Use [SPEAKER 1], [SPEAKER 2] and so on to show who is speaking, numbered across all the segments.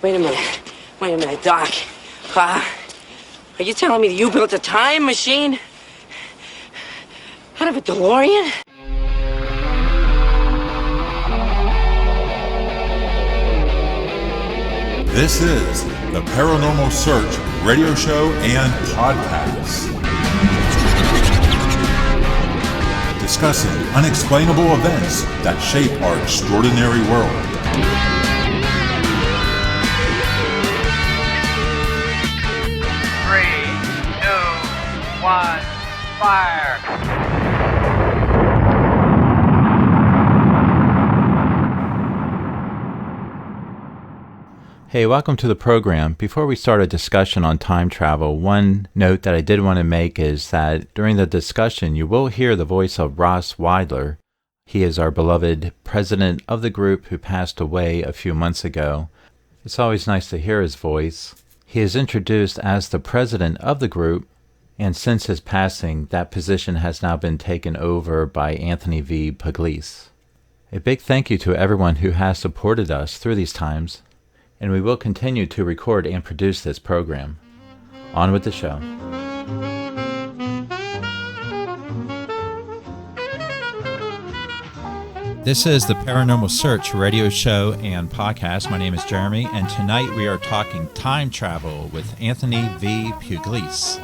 [SPEAKER 1] Wait a minute, Doc. Are you telling me that you built a time machine out of a DeLorean?
[SPEAKER 2] This is the Paranormal Search radio show and podcast. Discussing unexplainable events that shape our extraordinary world.
[SPEAKER 3] One, fire!
[SPEAKER 4] Hey, welcome to the program. Before we start a discussion on time travel, one note that I did want to make is that during the discussion, you will hear the voice of Ross Weidler. He is our beloved president of the group who passed away a few months ago. It's always nice to hear his voice. He is introduced as the president of the group, and since his passing, that position has now been taken over by Anthony V. Pugliese. A big thank you to everyone who has supported us through these times, and we will continue to record and produce this program. On with the show. This is the Paranormal Search radio show and podcast. My name is Jeremy, and tonight we are talking time travel with Anthony V. Pugliese.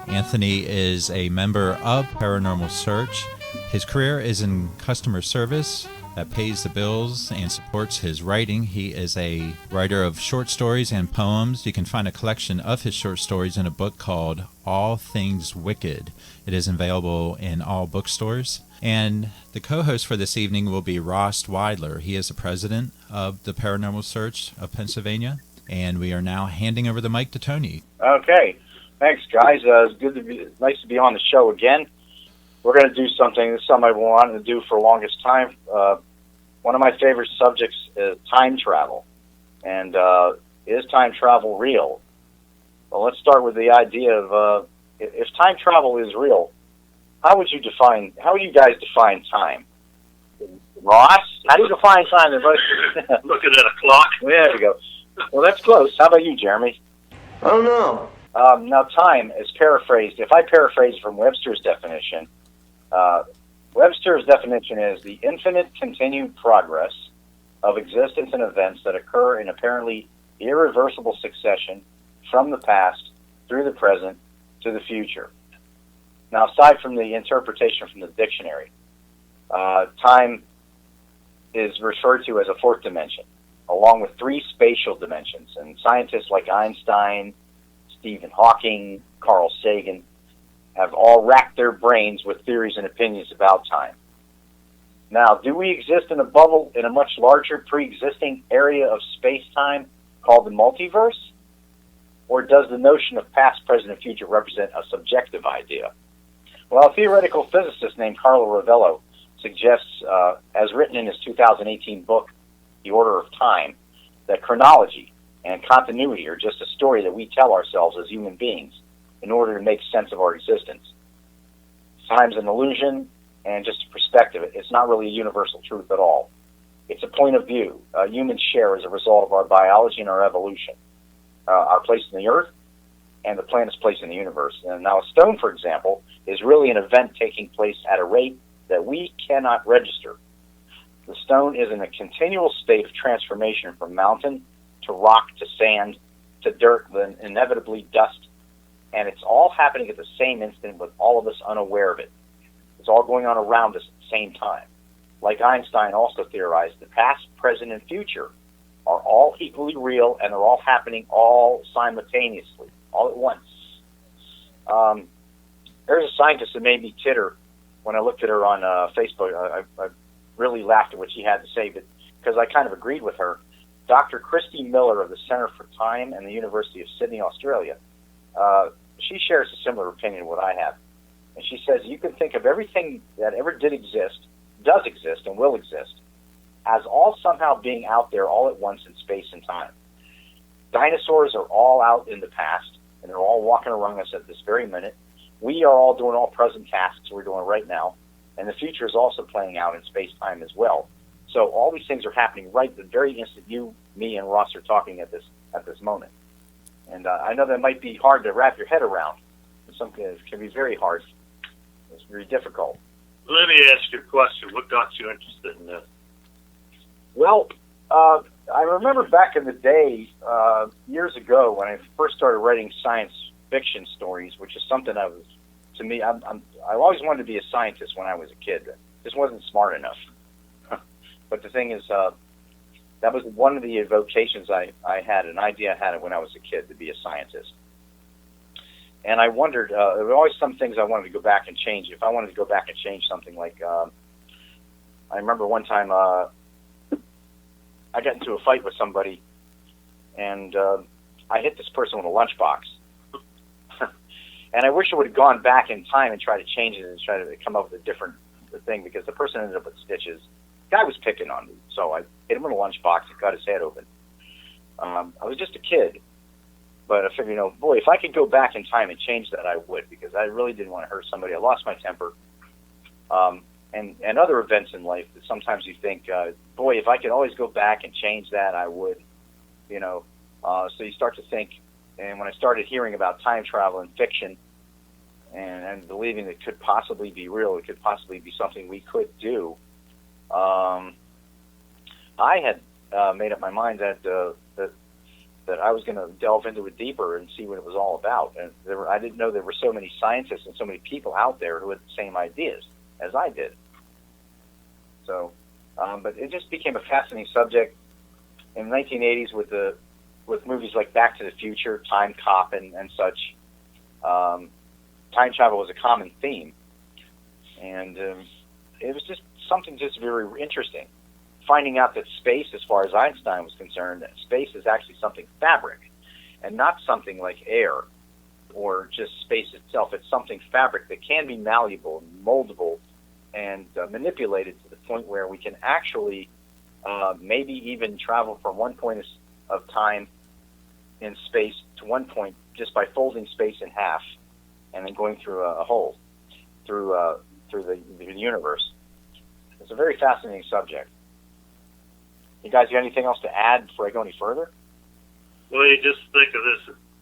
[SPEAKER 4] Anthony is a member of Paranormal Search. His career is in customer service that pays the bills and supports his writing. He is a writer of short stories and poems. You can find a collection of his short stories in a book called All Things Wicked. It is available in all bookstores. And the co-host for this evening will be Ross Weidler. He is the president of the Paranormal Search of Pennsylvania. And we are now handing over the mic to Tony.
[SPEAKER 5] Okay. Thanks, guys. It's nice to be on the show again. We're going to do something. This is something I've wanted to do for the longest time. One of my favorite subjects is time travel. And is time travel real? Well, let's start with the idea of if time travel is real, how would you guys define time? Ross, how do you define time?
[SPEAKER 6] Looking at a clock.
[SPEAKER 5] There we go. Well, that's close. How about you, Jeremy?
[SPEAKER 1] I don't know.
[SPEAKER 5] Now, time is paraphrased. If I paraphrase from Webster's definition, Webster's definition is the infinite continued progress of existence and events that occur in apparently irreversible succession from the past through the present to the future. Now, aside from the interpretation from the dictionary, time is referred to as a fourth dimension, along with three spatial dimensions. And scientists like Einstein, Stephen Hawking, Carl Sagan have all racked their brains with theories and opinions about time. Now, do we exist in a bubble in a much larger pre-existing area of space-time called the multiverse? Or does the notion of past, present, and future represent a subjective idea? Well, a theoretical physicist named Carlo Rovello suggests, as written in his 2018 book, The Order of Time, that chronology and continuity are just a story that we tell ourselves as human beings in order to make sense of our existence. Time's an illusion and just a perspective. It's not really a universal truth at all. It's a point of view humans share as a result of our biology and our evolution, our place in the earth and the planet's place in the universe. And now a stone, for example, is really an event taking place at a rate that we cannot register. The stone is in a continual state of transformation from mountain to rock, to sand, to dirt, then inevitably dust. And it's all happening at the same instant with all of us unaware of it. It's all going on around us at the same time. Like Einstein also theorized, the past, present, and future are all equally real, and they're all happening all simultaneously, all at once. There's a scientist that made me titter when I looked at her on Facebook. I really laughed at what she had to say, but because I kind of agreed with her. Dr. Christy Miller of the Center for Time and the University of Sydney, Australia, she shares a similar opinion to what I have. And she says you can think of everything that ever did exist, does exist, and will exist as all somehow being out there all at once in space and time. Dinosaurs are all out in the past, and they're all walking around us at this very minute. We are all doing all present tasks we're doing right now, and the future is also playing out in space-time as well. So all these things are happening right the very instant you, me, and Ross are talking at this moment. And I know that might be hard to wrap your head around. It can be very hard. It's very difficult.
[SPEAKER 6] Let me ask you a question. What got you interested in this?
[SPEAKER 5] Well, I remember back in the day, years ago, when I first started writing science fiction stories, which is something I always wanted to be a scientist when I was a kid. Just wasn't smart enough. But the thing is, that was one of the vocations I had, an idea I had when I was a kid, to be a scientist. And I wondered, there were always some things I wanted to go back and change. If I wanted to go back and change something, like, I remember one time I got into a fight with somebody, and I hit this person with a lunchbox. And I wish I would have gone back in time and tried to change it and try to come up with a different thing, because the person ended up with stitches. The guy was picking on me, so I hit him with a lunchbox and cut his head open. I was just a kid, but I figured, boy, if I could go back in time and change that, I would, because I really didn't want to hurt somebody. I lost my temper. And other events in life that sometimes you think, boy, if I could always go back and change that, I would, So you start to think, and when I started hearing about time travel and fiction, and believing it could possibly be real, it could possibly be something we could do, I had made up my mind that I was going to delve into it deeper and see what it was all about. And I didn't know there were so many scientists and so many people out there who had the same ideas as I did. So, but it just became a fascinating subject in the 1980s with movies like Back to the Future, Time Cop, and such. Time travel was a common theme, and it was just something just very interesting. Finding out that space, as far as Einstein was concerned, that space is actually something fabric, and not something like air or just space itself. It's something fabric that can be malleable and moldable and manipulated to the point where we can actually maybe even travel from one point of time in space to one point just by folding space in half and then going through a hole through the universe. It's a very fascinating subject. You guys got anything else to add before I go any further?
[SPEAKER 6] Well, you just think of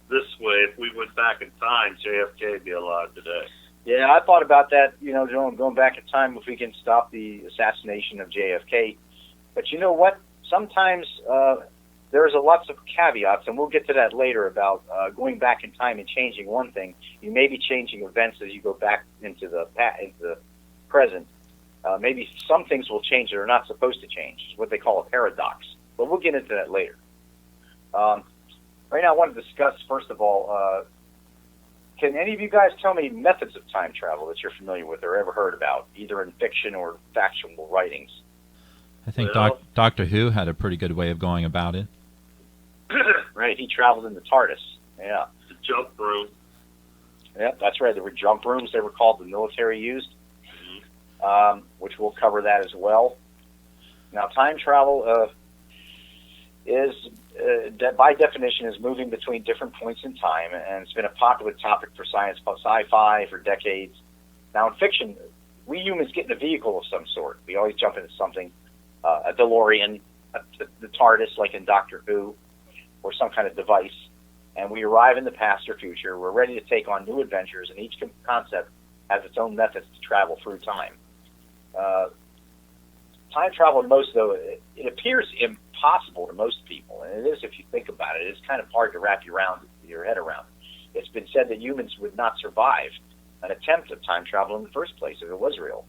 [SPEAKER 6] this way. If we went back in time, JFK would be alive today.
[SPEAKER 5] Yeah, I thought about that, going back in time, if we can stop the assassination of JFK. But you know what? Sometimes there's lots of caveats, and we'll get to that later about going back in time and changing one thing. You may be changing events as you go back into the present. Maybe some things will change that are not supposed to change. It's what they call a paradox. But we'll get into that later. Right now I want to discuss, first of all, can any of you guys tell me methods of time travel that you're familiar with or ever heard about, either in fiction or factual writings?
[SPEAKER 4] I think Doctor Who had a pretty good way of going about it.
[SPEAKER 5] Right, he traveled in the TARDIS. Yeah.
[SPEAKER 6] The jump room.
[SPEAKER 5] Yeah, that's right. There were jump rooms. They were called, the military used, which we'll cover that as well. Now, time travel is, by definition, is moving between different points in time, and it's been a popular topic for science, sci-fi, for decades. Now, in fiction, we humans get in a vehicle of some sort. We always jump into something, a DeLorean, the TARDIS, like in Doctor Who, or some kind of device, and we arrive in the past or future. We're ready to take on new adventures, and each concept has its own methods to travel through time. Time travel, it appears impossible to most people, and it is if you think about it. It's kind of hard to wrap your head around. It's been said that humans would not survive an attempt of time travel in the first place if it was real.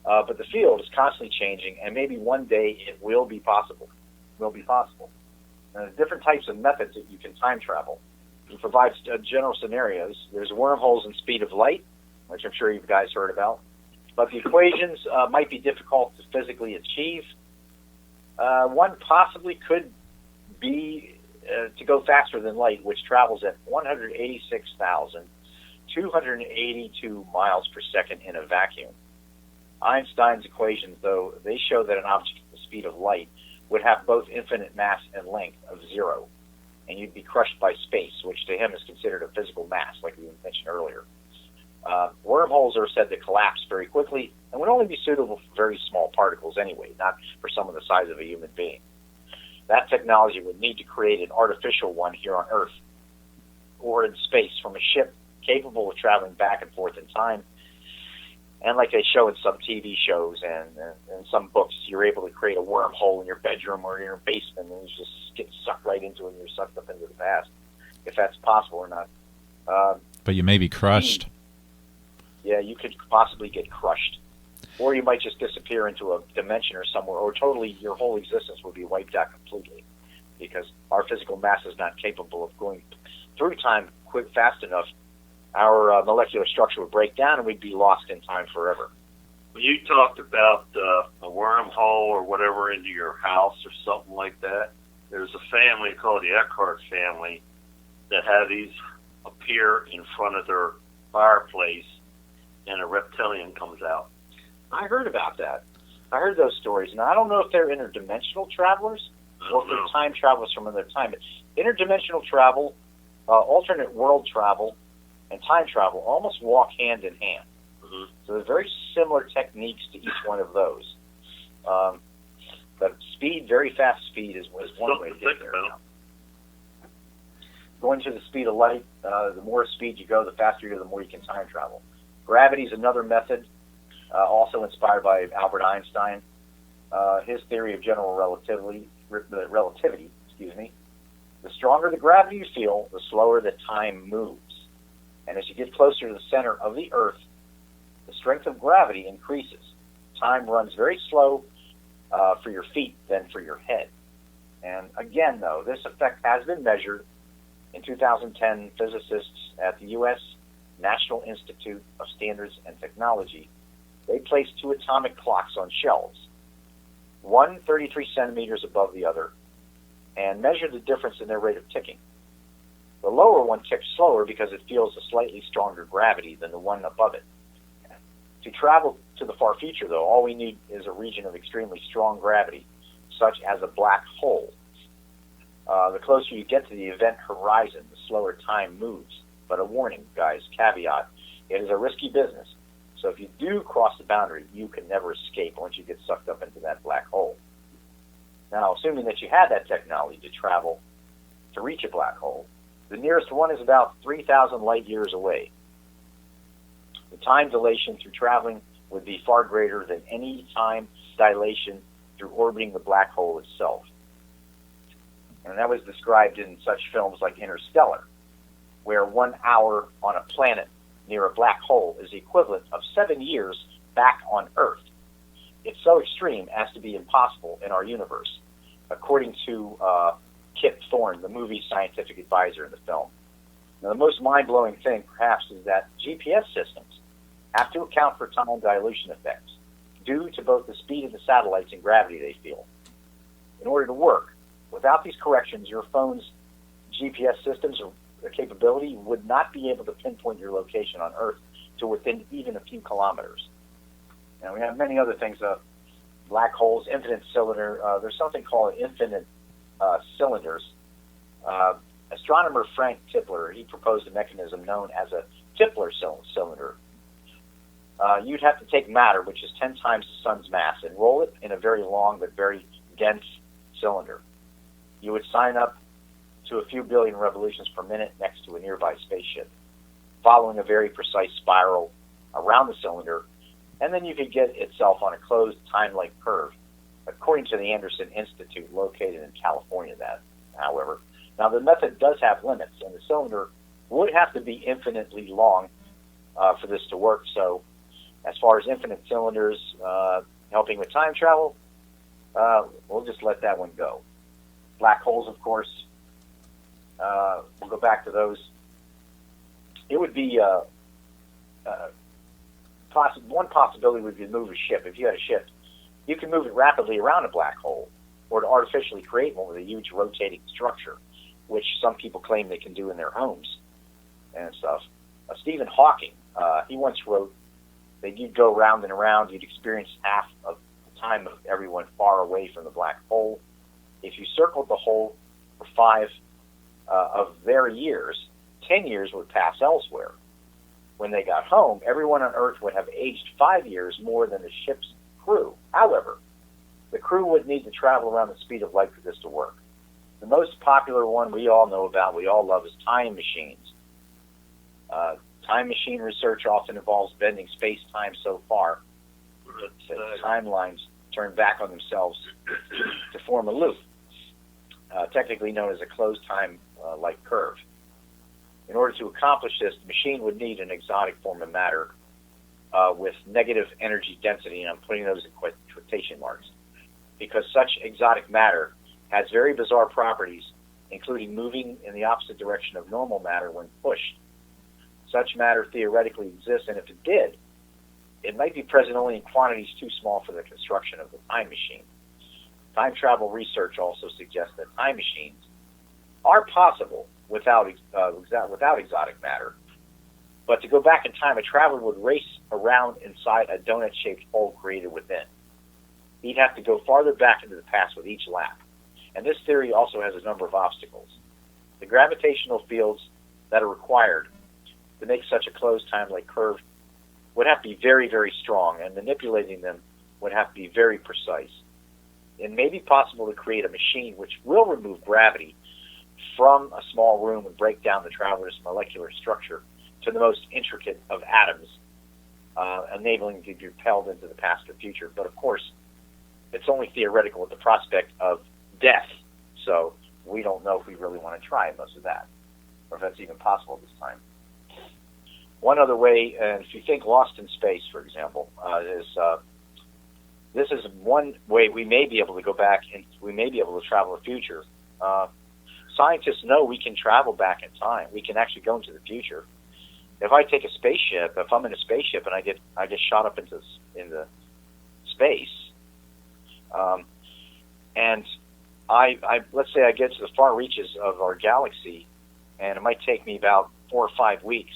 [SPEAKER 5] But the field is constantly changing, and maybe one day it will be possible. There's different types of methods that you can time travel. It provides general scenarios. There's wormholes and speed of light, which I'm sure you guys heard about. But the equations might be difficult to physically achieve. One possibly could be to go faster than light, which travels at 186,282 miles per second in a vacuum. Einstein's equations, though, they show that an object at the speed of light would have both infinite mass and length of 0, and you'd be crushed by space, which to him is considered a physical mass, like we mentioned earlier. Wormholes are said to collapse very quickly, and would only be suitable for very small particles anyway, not for someone the size of a human being. That technology would need to create an artificial one here on Earth or in space from a ship capable of traveling back and forth in time. And like they show in some TV shows and some books, you're able to create a wormhole in your bedroom or in your basement, and you just get sucked right into it, and you're sucked up into the past, if that's possible or not.
[SPEAKER 4] But you may be crushed.
[SPEAKER 5] Yeah, you could possibly get crushed. Or you might just disappear into a dimension or somewhere, or totally your whole existence would be wiped out completely, because our physical mass is not capable of going through time fast enough. Our molecular structure would break down, and we'd be lost in time forever.
[SPEAKER 6] When you talked about a wormhole or whatever into your house or something like that, there's a family called the Eckhart Family that had these appear in front of their fireplace, and a reptilian comes out.
[SPEAKER 5] I heard about that. I heard those stories, and I don't know if they're interdimensional travelers or if they're time travelers from another time. But interdimensional travel, alternate world travel, and time travel almost walk hand in hand.
[SPEAKER 6] Mm-hmm.
[SPEAKER 5] So there's very similar techniques to each one of those. But speed, very fast speed, is one way to get there. Going to the speed of light, the more speed you go, the faster you go, the more you can time travel. Gravity is another method, also inspired by Albert Einstein. His theory of general relativity. The stronger the gravity you feel, the slower the time moves. And as you get closer to the center of the Earth, the strength of gravity increases. Time runs very slow for your feet than for your head. And again, though, this effect has been measured. In 2010, physicists at the U.S. National Institute of Standards and Technology, they placed two atomic clocks on shelves, one 33 centimeters above the other, and measured the difference in their rate of ticking. The lower one ticks slower because it feels a slightly stronger gravity than the one above it. To travel to the far future, though, all we need is a region of extremely strong gravity, such as a black hole. The closer you get to the event horizon, the slower time moves. But a warning, guys, caveat, it is a risky business. So if you do cross the boundary, you can never escape once you get sucked up into that black hole. Now, assuming that you had that technology to travel to reach a black hole, the nearest one is about 3,000 light years away. The time dilation through traveling would be far greater than any time dilation through orbiting the black hole itself. And that was described in such films like Interstellar, where 1 hour on a planet near a black hole is the equivalent of 7 years back on Earth. It's so extreme as to be impossible in our universe, according to Kip Thorne, the movie's scientific advisor in the film. Now, the most mind-blowing thing, perhaps, is that GPS systems have to account for time dilution effects due to both the speed of the satellites and gravity they feel. In order to work, without these corrections, your phone's GPS systems or capability would not be able to pinpoint your location on Earth to within even a few kilometers. Now, we have many other things, black holes, infinite cylinder. There's something called infinite cylinders. Astronomer Frank Tipler, he proposed a mechanism known as a Tipler cylinder. You'd have to take matter, which is 10 times the sun's mass, and roll it in a very long but very dense cylinder. You would sign up to a few billion revolutions per minute next to a nearby spaceship, following a very precise spiral around the cylinder, and then you could get itself on a closed time-like curve, according to the Anderson Institute located in California, however. Now, the method does have limits, and the cylinder would have to be infinitely long for this to work. So as far as infinite cylinders helping with time travel, we'll just let that one go. Black holes, of course, we'll go back to those. It would be one possibility would be to move a ship. If you had a ship, you can move it rapidly around a black hole, or to artificially create one with a huge rotating structure, which some people claim they can do in their homes and stuff. Stephen Hawking, he once wrote that you'd go round and around, you'd experience half of the time of everyone far away from the black hole. If you circled the hole for 5 of their years, 10 years would pass elsewhere. when they got home, everyone on Earth would have aged 5 years more than the ship's crew. However, the crew would need to travel around the speed of light for this to work. The most popular one we all know about, we all love, is time machines. Time machine research often involves bending space-time so far that timelines turn back on themselves to form a loop, technically known as a closed time-like curve. In order to accomplish this, the machine would need an exotic form of matter with negative energy density, and I'm putting those in quotation marks, because such exotic matter has very bizarre properties, including moving in the opposite direction of normal matter when pushed. Such matter theoretically exists, and if it did, it might be present only in quantities too small for the construction of the time machine. Time travel research also suggests that time machines are possible without exotic matter. But to go back in time, a traveler would race around inside a donut-shaped hole created within. He'd have to go farther back into the past with each lap. And this theory also has a number of obstacles. The gravitational fields that are required to make such a closed time-like curve would have to be very, very strong, and manipulating them would have to be very precise. It may be possible to create a machine which will remove gravity from a small room and break down the traveler's molecular structure to the most intricate of atoms, enabling them to be propelled into the past or future. But of course, it's only theoretical with the prospect of death, so we don't know if we really want to try most of that, or if that's even possible this time. One other way, and if you think Lost in Space, for example, this is one way we may be able to go back and we may be able to travel the future. Scientists know we can travel back in time. We can actually go into the future. If I take a spaceship, if I'm in a spaceship and I get shot up into space, and I let's say I get to the far reaches of our galaxy, and it might take me about 4 or 5 weeks.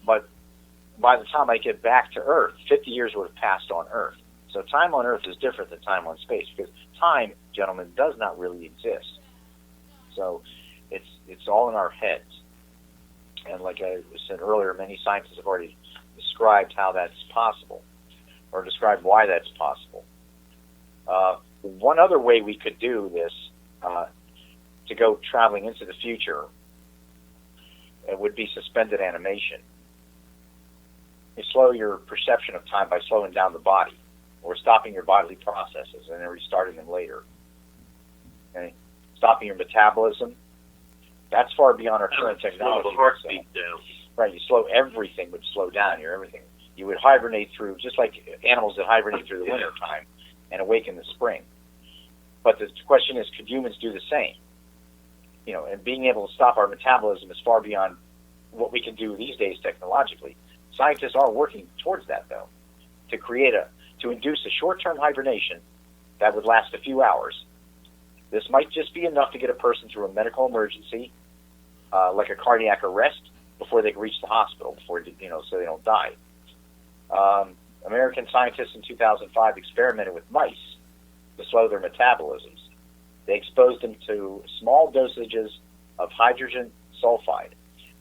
[SPEAKER 5] But by the time I get back to Earth, 50 years would have passed on Earth. So time on Earth is different than time on space, because time, gentlemen, does not really exist. So it's all in our heads. And like I said earlier, many scientists have already described how that's possible, or described why that's possible. One other way we could do this, to go traveling into the future, it would be suspended animation. You slow your perception of time by slowing down the body, or stopping your bodily processes and then restarting them later. Okay? Stopping your metabolism. That's far beyond our current technology.
[SPEAKER 6] Slow the heartbeat down.
[SPEAKER 5] Right, you slow everything would slow down. You would hibernate through, just like animals that hibernate through the winter time and awake in the spring. But the question is, could humans do the same? And being able to stop our metabolism is far beyond what we can do these days technologically. Scientists are working towards that, though, to induce a short-term hibernation that would last a few hours. This might just be enough to get a person through a medical emergency, like a cardiac arrest, before they can reach the hospital, so they don't die. American scientists in 2005 experimented with mice to slow their metabolisms. They exposed them to small dosages of hydrogen sulfide,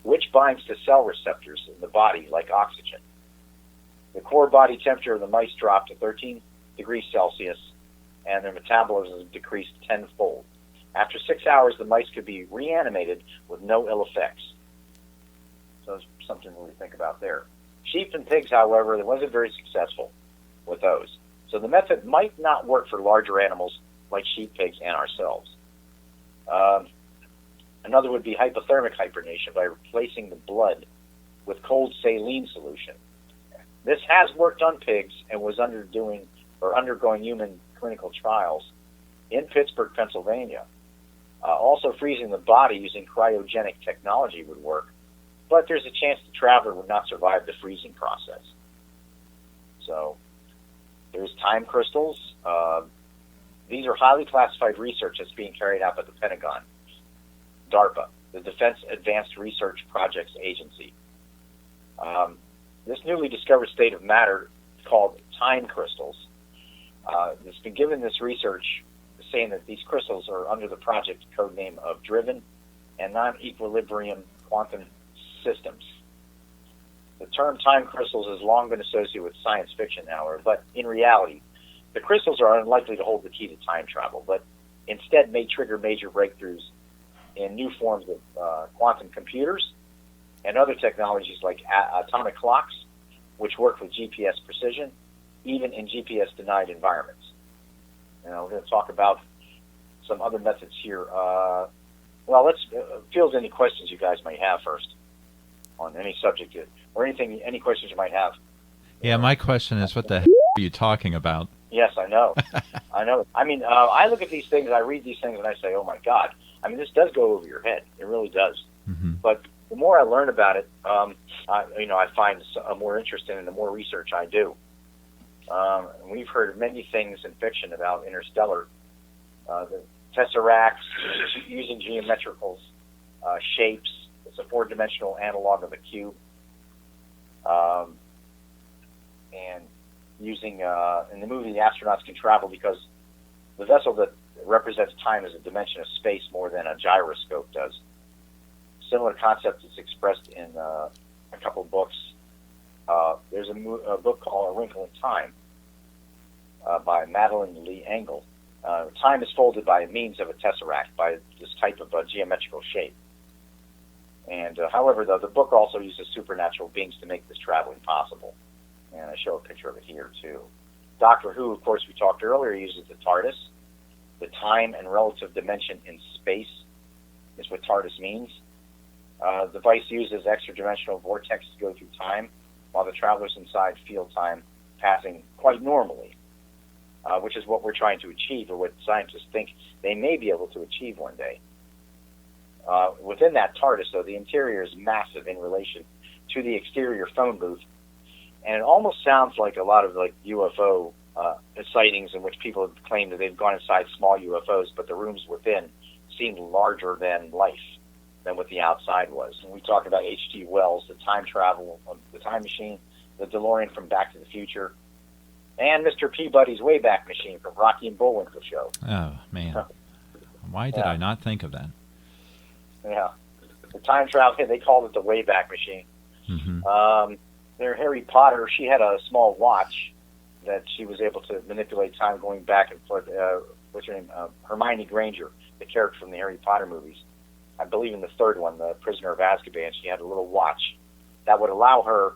[SPEAKER 5] which binds to cell receptors in the body like oxygen. The core body temperature of the mice dropped to 13 degrees Celsius, and their metabolism decreased tenfold. After 6 hours, the mice could be reanimated with no ill effects. So it's something to really think about there. Sheep and pigs, however, it wasn't very successful with those. So the method might not work for larger animals like sheep, pigs, and ourselves. Another would be hypothermic hibernation, by replacing the blood with cold saline solution. This has worked on pigs and was undergoing human clinical trials in Pittsburgh, Pennsylvania. Also, freezing the body using cryogenic technology would work, but there's a chance the traveler would not survive the freezing process. So there's time crystals. These are highly classified research that's being carried out by the Pentagon, DARPA, the Defense Advanced Research Projects Agency. This newly discovered state of matter called time crystals, it's been given this research saying that these crystals are under the project code name of driven and non-equilibrium quantum systems. The term time crystals has long been associated with science fiction, however, but in reality, the crystals are unlikely to hold the key to time travel, but instead may trigger major breakthroughs in new forms of quantum computers and other technologies like atomic clocks, which work with GPS precision, even in GPS-denied environments. We're going to talk about some other methods here. Let's field any questions you guys might have first on any subject or any questions you might have.
[SPEAKER 4] Yeah, my question is, what the heck are you talking about?
[SPEAKER 5] Yes, I know. I know. I mean, I look at these things, I read these things, and I say, oh, my God. I mean, this does go over your head. It really does.
[SPEAKER 4] Mm-hmm.
[SPEAKER 5] But the more I learn about it, I find more interest in it, the more research I do. We've heard many things in fiction about interstellar, the tesseracts, using geometrical shapes. It's a four-dimensional analog of a cube. And using, in the movie, the astronauts can travel because the vessel that represents time is a dimension of space more than a gyroscope does. Similar concept is expressed in a couple books. There's a book called A Wrinkle in Time by Madeline Lee Engel. Time is folded by means of a tesseract, by this type of geometrical shape. And however, the book also uses supernatural beings to make this traveling possible. And I show a picture of it here, too. Doctor Who, of course, we talked earlier, uses the TARDIS. The time and relative dimension in space is what TARDIS means. The device uses extra-dimensional vortex to go through time, while the travelers inside feel time passing quite normally, which is what we're trying to achieve, or what scientists think they may be able to achieve one day. Within that TARDIS, though, the interior is massive in relation to the exterior phone booth, and it almost sounds like a lot of like UFO sightings in which people have claimed that they've gone inside small UFOs, but the rooms within seemed larger than life, than what the outside was. And we talk about H.G. Wells, the time travel, the time machine, the DeLorean from Back to the Future, and Mr. Peabody's Wayback Machine from Rocky and Bullwinkle Show.
[SPEAKER 4] Oh, man. Why did I not think of that?
[SPEAKER 5] Yeah. The time travel, they called it the Wayback Machine.
[SPEAKER 4] Mm-hmm.
[SPEAKER 5] Harry Potter, she had a small watch that she was able to manipulate time going back and forth. What's her name? Hermione Granger, the character from the Harry Potter movies. I believe in the third one, The Prisoner of Azkaban, she had a little watch that would allow her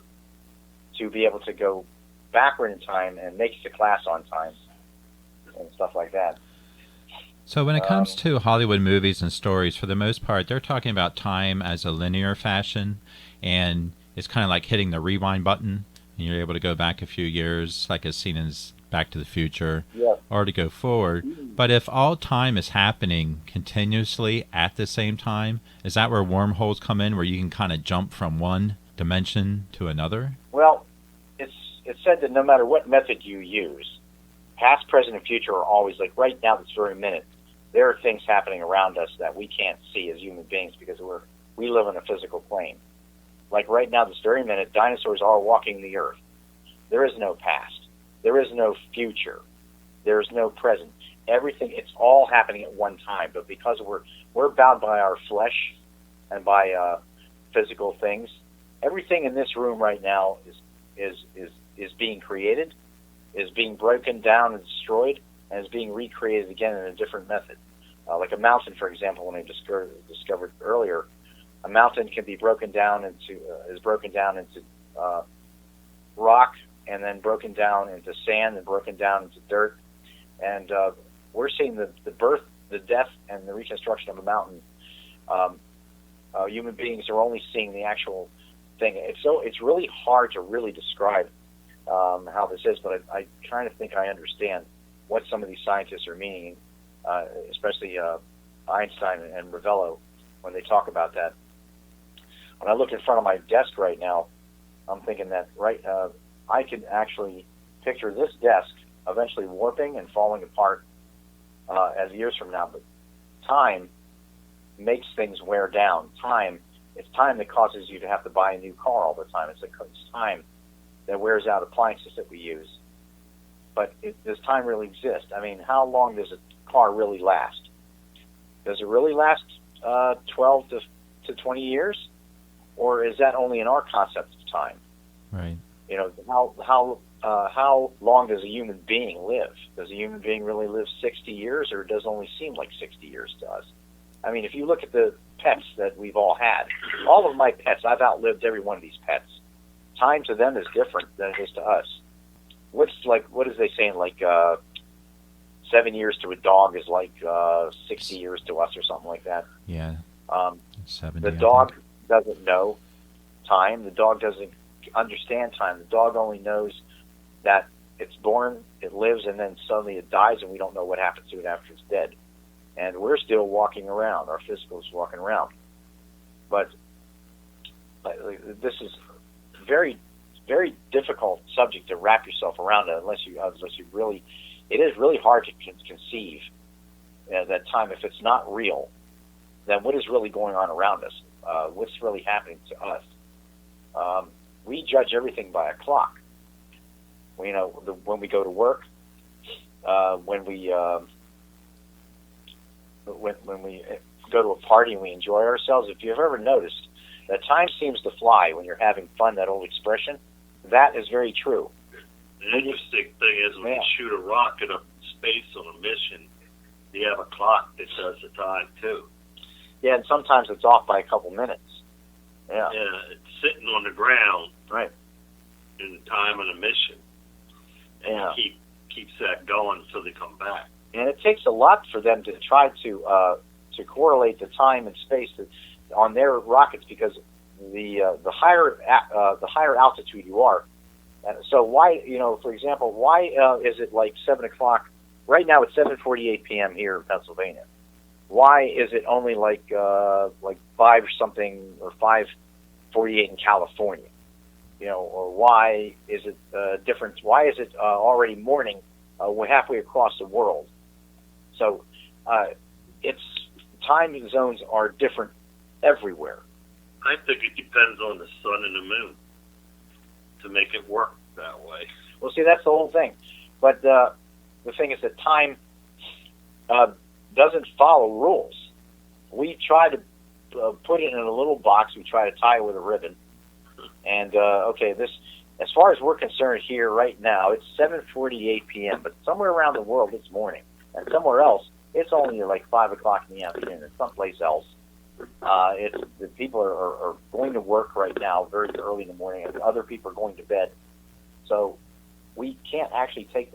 [SPEAKER 5] to be able to go backward in time and make it to class on time and stuff like that.
[SPEAKER 4] So when it comes to Hollywood movies and stories, for the most part, they're talking about time as a linear fashion, and it's kind of like hitting the rewind button, and you're able to go back a few years, like as seen in Back to the Future, or to go forward. But if all time is happening continuously at the same time, is that where wormholes come in, where you can kind of jump from one dimension to another?
[SPEAKER 5] Well, it's said that no matter what method you use, past, present, and future are always, like right now, this very minute, there are things happening around us that we can't see as human beings because we live on a physical plane. Like right now, this very minute, dinosaurs are walking the earth. There is no past. There is no future. There is no present. Everything, it's all happening at one time. But because we're bound by our flesh and by physical things, everything in this room right now is being created, is being broken down and destroyed, and is being recreated again in a different method. Like a mountain, for example, when I discovered earlier, a mountain can be broken down into rock, and then broken down into sand, and broken down into dirt. And we're seeing the birth, the death, and the reconstruction of a mountain. Human beings are only seeing the actual thing. It's really hard to really describe how this is, but I kind of think I understand what some of these scientists are meaning, especially Einstein and Ravello, when they talk about that. When I look in front of my desk right now, I'm thinking that I can actually picture this desk eventually warping and falling apart as years from now. But time makes things wear down. It's time that causes you to have to buy a new car all the time. It's time that wears out appliances that we use. But does time really exist? I mean, how long does a car really last? Does it really last 12 to 20 years? Or is that only in our concept of time?
[SPEAKER 4] Right.
[SPEAKER 5] You know, how long does a human being live? Does a human being really live 60 years, or does it only seem like 60 years to us? I mean, if you look at the pets that we've all had, all of my pets, I've outlived every one of these pets. Time to them is different than it is to us. What is they saying? Like 7 years to a dog is like 60 years to us, or something like that.
[SPEAKER 4] Yeah. 70.
[SPEAKER 5] The dog doesn't know time. The dog doesn't understand time. The dog only knows that it's born, it lives, and then suddenly it dies, and we don't know what happens to it after it's dead. And we're still walking around. Our physical is walking around. But this is very, very difficult subject to wrap yourself around unless you really. It is really hard to conceive that time. If it's not real, then what is really going on around us? What's really happening to us? We judge everything by a clock. When we go to work, when we go to a party and we enjoy ourselves. If you've ever noticed that time seems to fly when you're having fun, that old expression, that is very true.
[SPEAKER 6] The interesting thing is when you shoot a rocket up in space on a mission, you have a clock that does the time too.
[SPEAKER 5] Yeah, and sometimes it's off by a couple minutes. Yeah.
[SPEAKER 6] Yeah, it's sitting on the ground.
[SPEAKER 5] Right.
[SPEAKER 6] In the time of the mission. And keeps that going until they come back. And
[SPEAKER 5] it takes a lot for them to try to correlate the time and space on their rockets, because the higher altitude you are. So why, for example, why is it like 7 o'clock? Right now it's 7:48 p.m. here in Pennsylvania. Why is it only like 5 or something, or 5:48 in California? Or why is it different? Why is it already morning halfway across the world? So it's time zones are different everywhere.
[SPEAKER 6] I think it depends on the sun and the moon to make it work that way.
[SPEAKER 5] Well, see, that's the whole thing. But the thing is that time doesn't follow rules. We try to put it in a little box. We try to tie it with a ribbon. And, as far as we're concerned here right now, it's 7:48 p.m., but somewhere around the world it's morning. And somewhere else, it's only like 5 o'clock in the afternoon. It's someplace else. The people are going to work right now very early in the morning, and other people are going to bed. So we can't actually take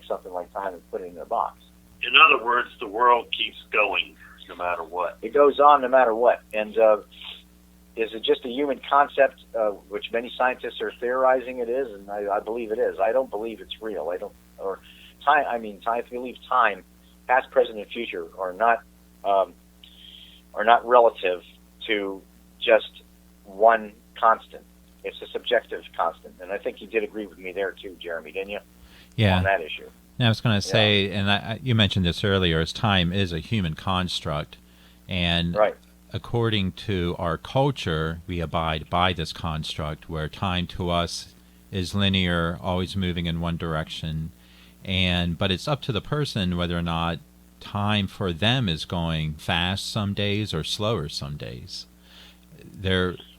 [SPEAKER 5] something like time and put it in a box.
[SPEAKER 6] In other words, the world keeps going no matter what.
[SPEAKER 5] It goes on no matter what. And is it just a human concept, which many scientists are theorizing it is? And I believe it is. I don't believe it's real. I believe time, past, present, and future, are not relative to just one constant. It's a subjective constant. And I think you did agree with me there too, Jeremy, didn't you?
[SPEAKER 4] Yeah.
[SPEAKER 5] On that issue.
[SPEAKER 4] Now, I was going to say, and you mentioned this earlier, is time is a human construct. And
[SPEAKER 5] right.
[SPEAKER 4] According to our culture, we abide by this construct where time to us is linear, always moving in one direction. But it's up to the person whether or not time for them is going fast some days or slower some days.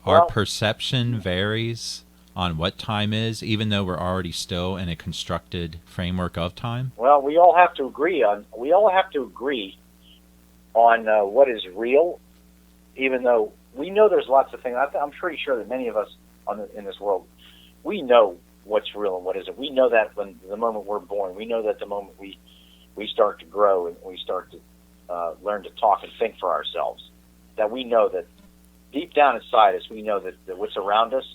[SPEAKER 4] Our perception varies on what time is, even though we're already still in a constructed framework of time.
[SPEAKER 5] Well, we all have to agree on what is real, even though we know there's lots of things. I'm pretty sure that many of us in this world, we know what's real and what isn't. We know that when the moment we're born. We know that the moment we start to grow and we start to learn to talk and think for ourselves, that we know that deep down inside us, we know that what's around us,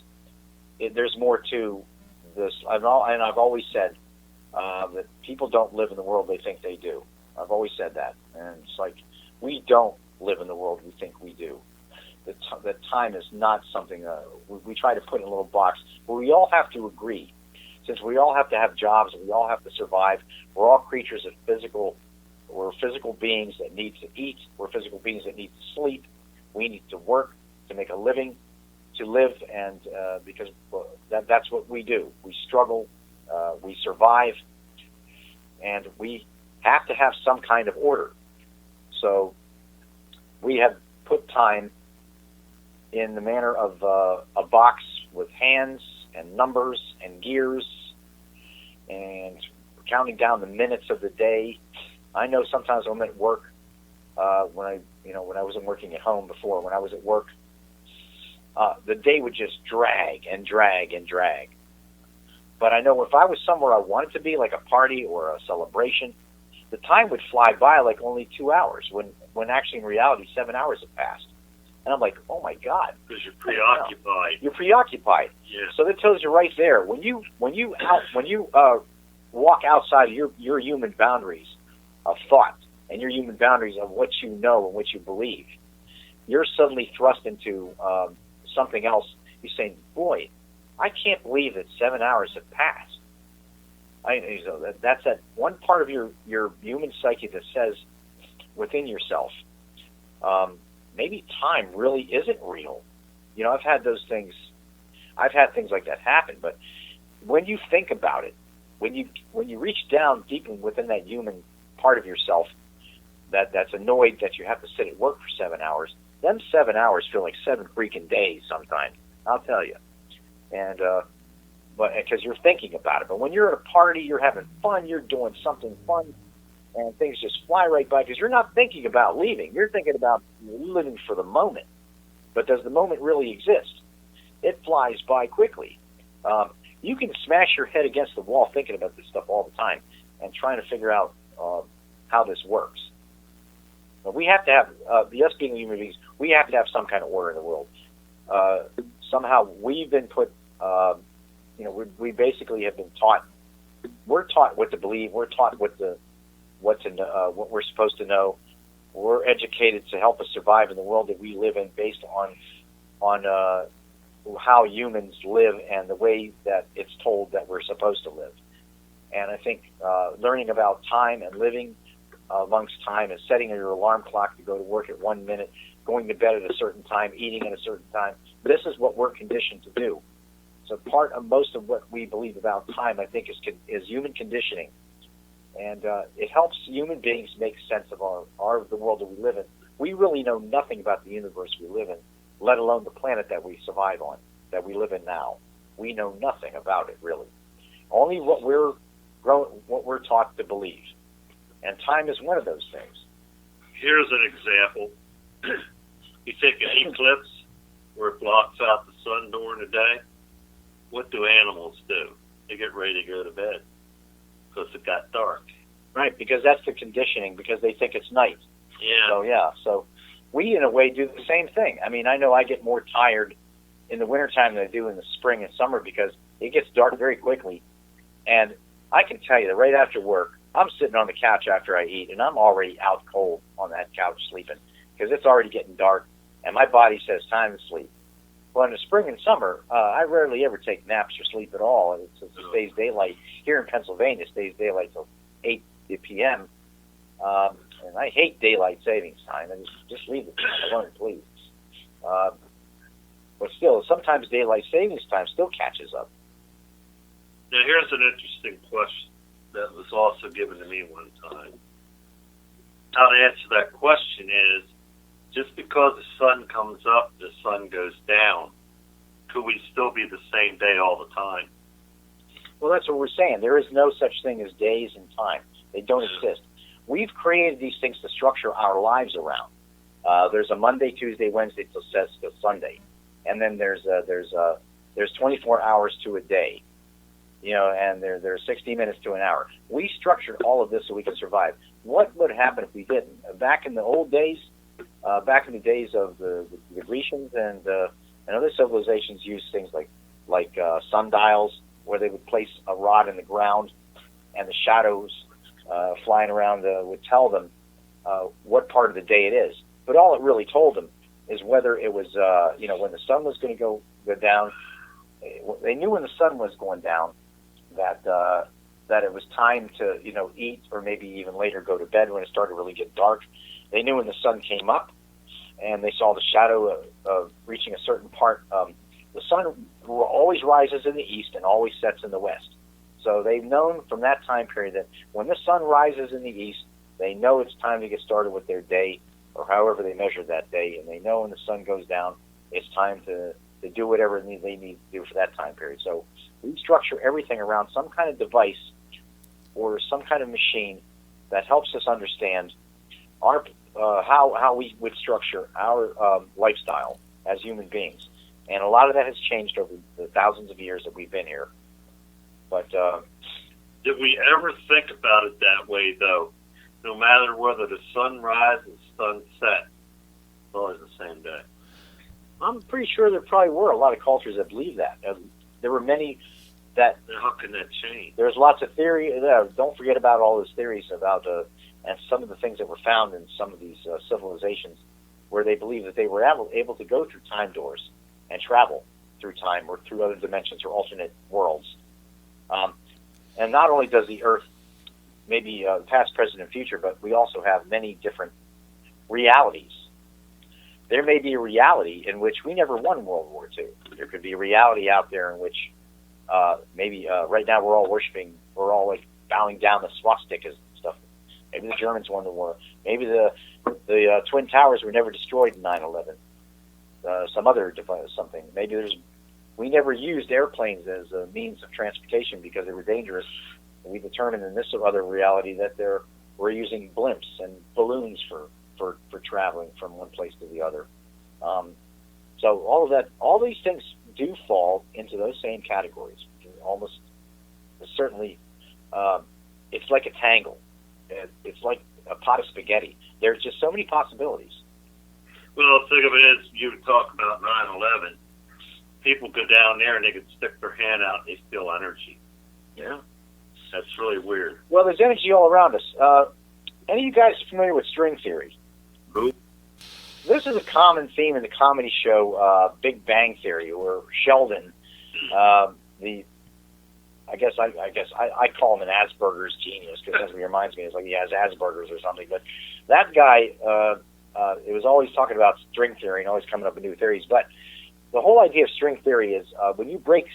[SPEAKER 5] there's more to this. I've always said that people don't live in the world they think they do. I've always said that. And it's like, we don't live in the world we think we do. That time is not something we try to put in a little box. But we all have to agree. Since we all have to have jobs and we all have to survive, we're all creatures of we're physical beings that need to eat. We're physical beings that need to sleep. We need to work to make a living, to live, and because that's what we do. We struggle, we survive, and we have to have some kind of order. So we have put time in the manner of a box with hands and numbers and gears and counting down the minutes of the day. I know sometimes when I'm at work, when I wasn't working at home before, when I was at work, the day would just drag and drag and drag. But I know if I was somewhere I wanted to be, like a party or a celebration, the time would fly by like only 2 hours, when actually in reality 7 hours have passed. And I'm like, oh my God.
[SPEAKER 6] Because you're preoccupied.
[SPEAKER 5] You're preoccupied.
[SPEAKER 6] Yeah.
[SPEAKER 5] So that tells you right there, when you walk outside of your human boundaries of thought and your human boundaries of what you know and what you believe, you're suddenly thrust into something else. You're saying, boy, I can't believe that 7 hours have passed. That's that one part of your human psyche that says within yourself, maybe time really isn't real. I've had those things. I've had things like that happen. But when you think about it, when you reach down deep within that human part of yourself that's annoyed that you have to sit at work for 7 hours, them 7 hours feel like 7 freaking days sometimes. I'll tell you. And but because you're thinking about it. But when you're at a party, you're having fun, you're doing something fun, and things just fly right by because you're not thinking about leaving. You're thinking about living for the moment. But does the moment really exist? It flies by quickly. You can smash your head against the wall thinking about this stuff all the time and trying to figure out how this works. But we have to have, us being human beings, we have to have some kind of order in the world. Somehow we've been put, we basically have been taught. We're taught what to believe. We're taught what we're supposed to know. We're educated to help us survive in the world that we live in, based on how humans live and the way that it's told that we're supposed to live. And I think learning about time and living amongst time and setting your alarm clock to go to work at 1 minute, going to bed at a certain time, eating at a certain time, this is what we're conditioned to do. So part of most of what we believe about time, I think, is human conditioning. And it helps human beings make sense of the world that we live in. We really know nothing about the universe we live in, let alone the planet that we survive on, that we live in now. We know nothing about it, really. Only what we're taught to believe. And time is one of those things.
[SPEAKER 6] Here's an example. You take an eclipse where it blocks out the sun during the day. What do animals do? They get ready to go to bed because it got dark.
[SPEAKER 5] Right, because that's the conditioning, because they think it's night.
[SPEAKER 6] Yeah.
[SPEAKER 5] So we, in a way, do the same thing. I mean, I know I get more tired in the wintertime than I do in the spring and summer because it gets dark very quickly. And I can tell you that right after work, I'm sitting on the couch after I eat, and I'm already out cold on that couch sleeping because it's already getting dark, and my body says time to sleep. Well, in the spring and summer, I rarely ever take naps or sleep at all. It stays daylight. Here in Pennsylvania, it stays daylight till 8 p.m., and I hate daylight savings time. I just leave it alone, please. But still, sometimes daylight savings time still catches up.
[SPEAKER 6] Now, here's an interesting question that was also given to me one time. How to answer that question is, just because the sun comes up, the sun goes down, could we still be the same day all the time?
[SPEAKER 5] Well, that's what we're saying. There is no such thing as days and time. They don't exist. We've created these things to structure our lives around. There's a Monday, Tuesday, Wednesday till Sunday, and then there's 24 hours to a day, and there's 60 minutes to an hour. We structured all of this so we could survive. What would happen if we didn't? Back in the old days, back in the days of the Grecians and other civilizations, used things like sundials, where they would place a rod in the ground, and the shadows flying around would tell them what part of the day it is. But all it really told them is whether it was, when the sun was going to go down. They knew when the sun was going down that it was time to, eat, or maybe even later go to bed when it started to really get dark. They knew when the sun came up and they saw the shadow of reaching a certain part. The sun always rises in the east and always sets in the west. So they've known from that time period that when the sun rises in the east, they know it's time to get started with their day, or however they measure that day. And they know when the sun goes down, it's time to to do whatever they need to do for that time period. So we structure everything around some kind of device or some kind of machine that helps us understand our how we would structure our lifestyle as human beings. And a lot of that has changed over the thousands of years that we've been here. But
[SPEAKER 6] did we ever think about it that way, though? No matter whether the sun rises or sun sets, it's always the same day.
[SPEAKER 5] I'm pretty sure there probably were a lot of cultures that believed that. There were many that...
[SPEAKER 6] How can that change?
[SPEAKER 5] There's lots of theory. Don't forget about all those theories about and some of the things that were found in some of these civilizations where they believed that they were able to go through time doors and travel through time or through other dimensions or alternate worlds. And not only does the Earth, maybe past, present, and future, but we also have many different realities. There may be a reality in which we never won World War II. There could be a reality out there in which maybe right now we're all like bowing down the swastikas and stuff. Maybe the Germans won the war. Maybe the Twin Towers were never destroyed in 9/11. Some other something. Maybe we never used airplanes as a means of transportation because they were dangerous. We determined in this other reality that we're using blimps and balloons for traveling from one place to the other. So all these things do fall into those same categories. Almost certainly, it's like a tangle. It's like a pot of spaghetti. There's just so many possibilities.
[SPEAKER 6] Well, think of it as you talk about 9/11. People go down there and they can stick their hand out and they feel energy.
[SPEAKER 5] Yeah.
[SPEAKER 6] That's really weird.
[SPEAKER 5] Well, there's energy all around us. Any of you guys familiar with string theory?
[SPEAKER 6] Who?
[SPEAKER 5] This is a common theme in the comedy show Big Bang Theory, where Sheldon, I guess I call him an Asperger's genius because that's what he reminds me. It's like he has Asperger's or something. But that guy, it was always talking about string theory and always coming up with new theories. But the whole idea of string theory is when you break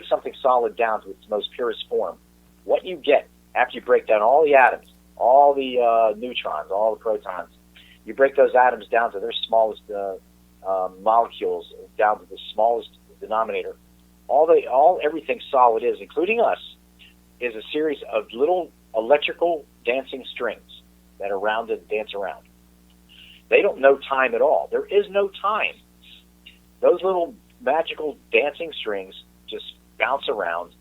[SPEAKER 5] something solid down to its most purest form, what you get after you break down all the atoms, all the neutrons, all the protons, you break those atoms down to their smallest molecules, down to the smallest denominator. Everything solid is, including us, is a series of little electrical dancing strings that are rounded, dance around. They don't know time at all. There is no time. Those little magical dancing strings just bounce around.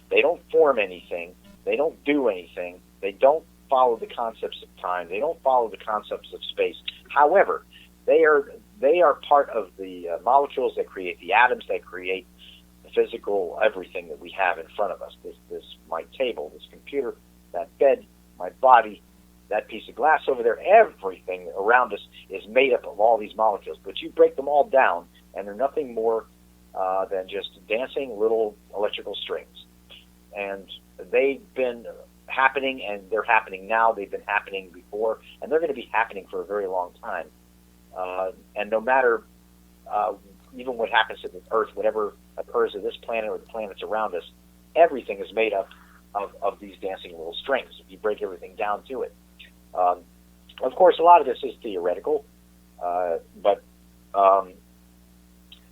[SPEAKER 5] They don't form anything. They don't do anything. They don't follow the concepts of time. They don't follow the concepts of space. However, they are part of the molecules that create the atoms, that create the physical everything that we have in front of us. This my table, this computer, that bed, my body, that piece of glass over there. Everything around us is made up of all these molecules. But you break them all down, and they're nothing more than just dancing little electrical strings. And they've been happening, and they're happening now. They've been happening before, and they're going to be happening for a very long time. And no matter even what happens to the Earth, whatever occurs to this planet or the planets around us, everything is made up of these dancing little strings. If you break everything down to it. Of course, a lot of this is theoretical, but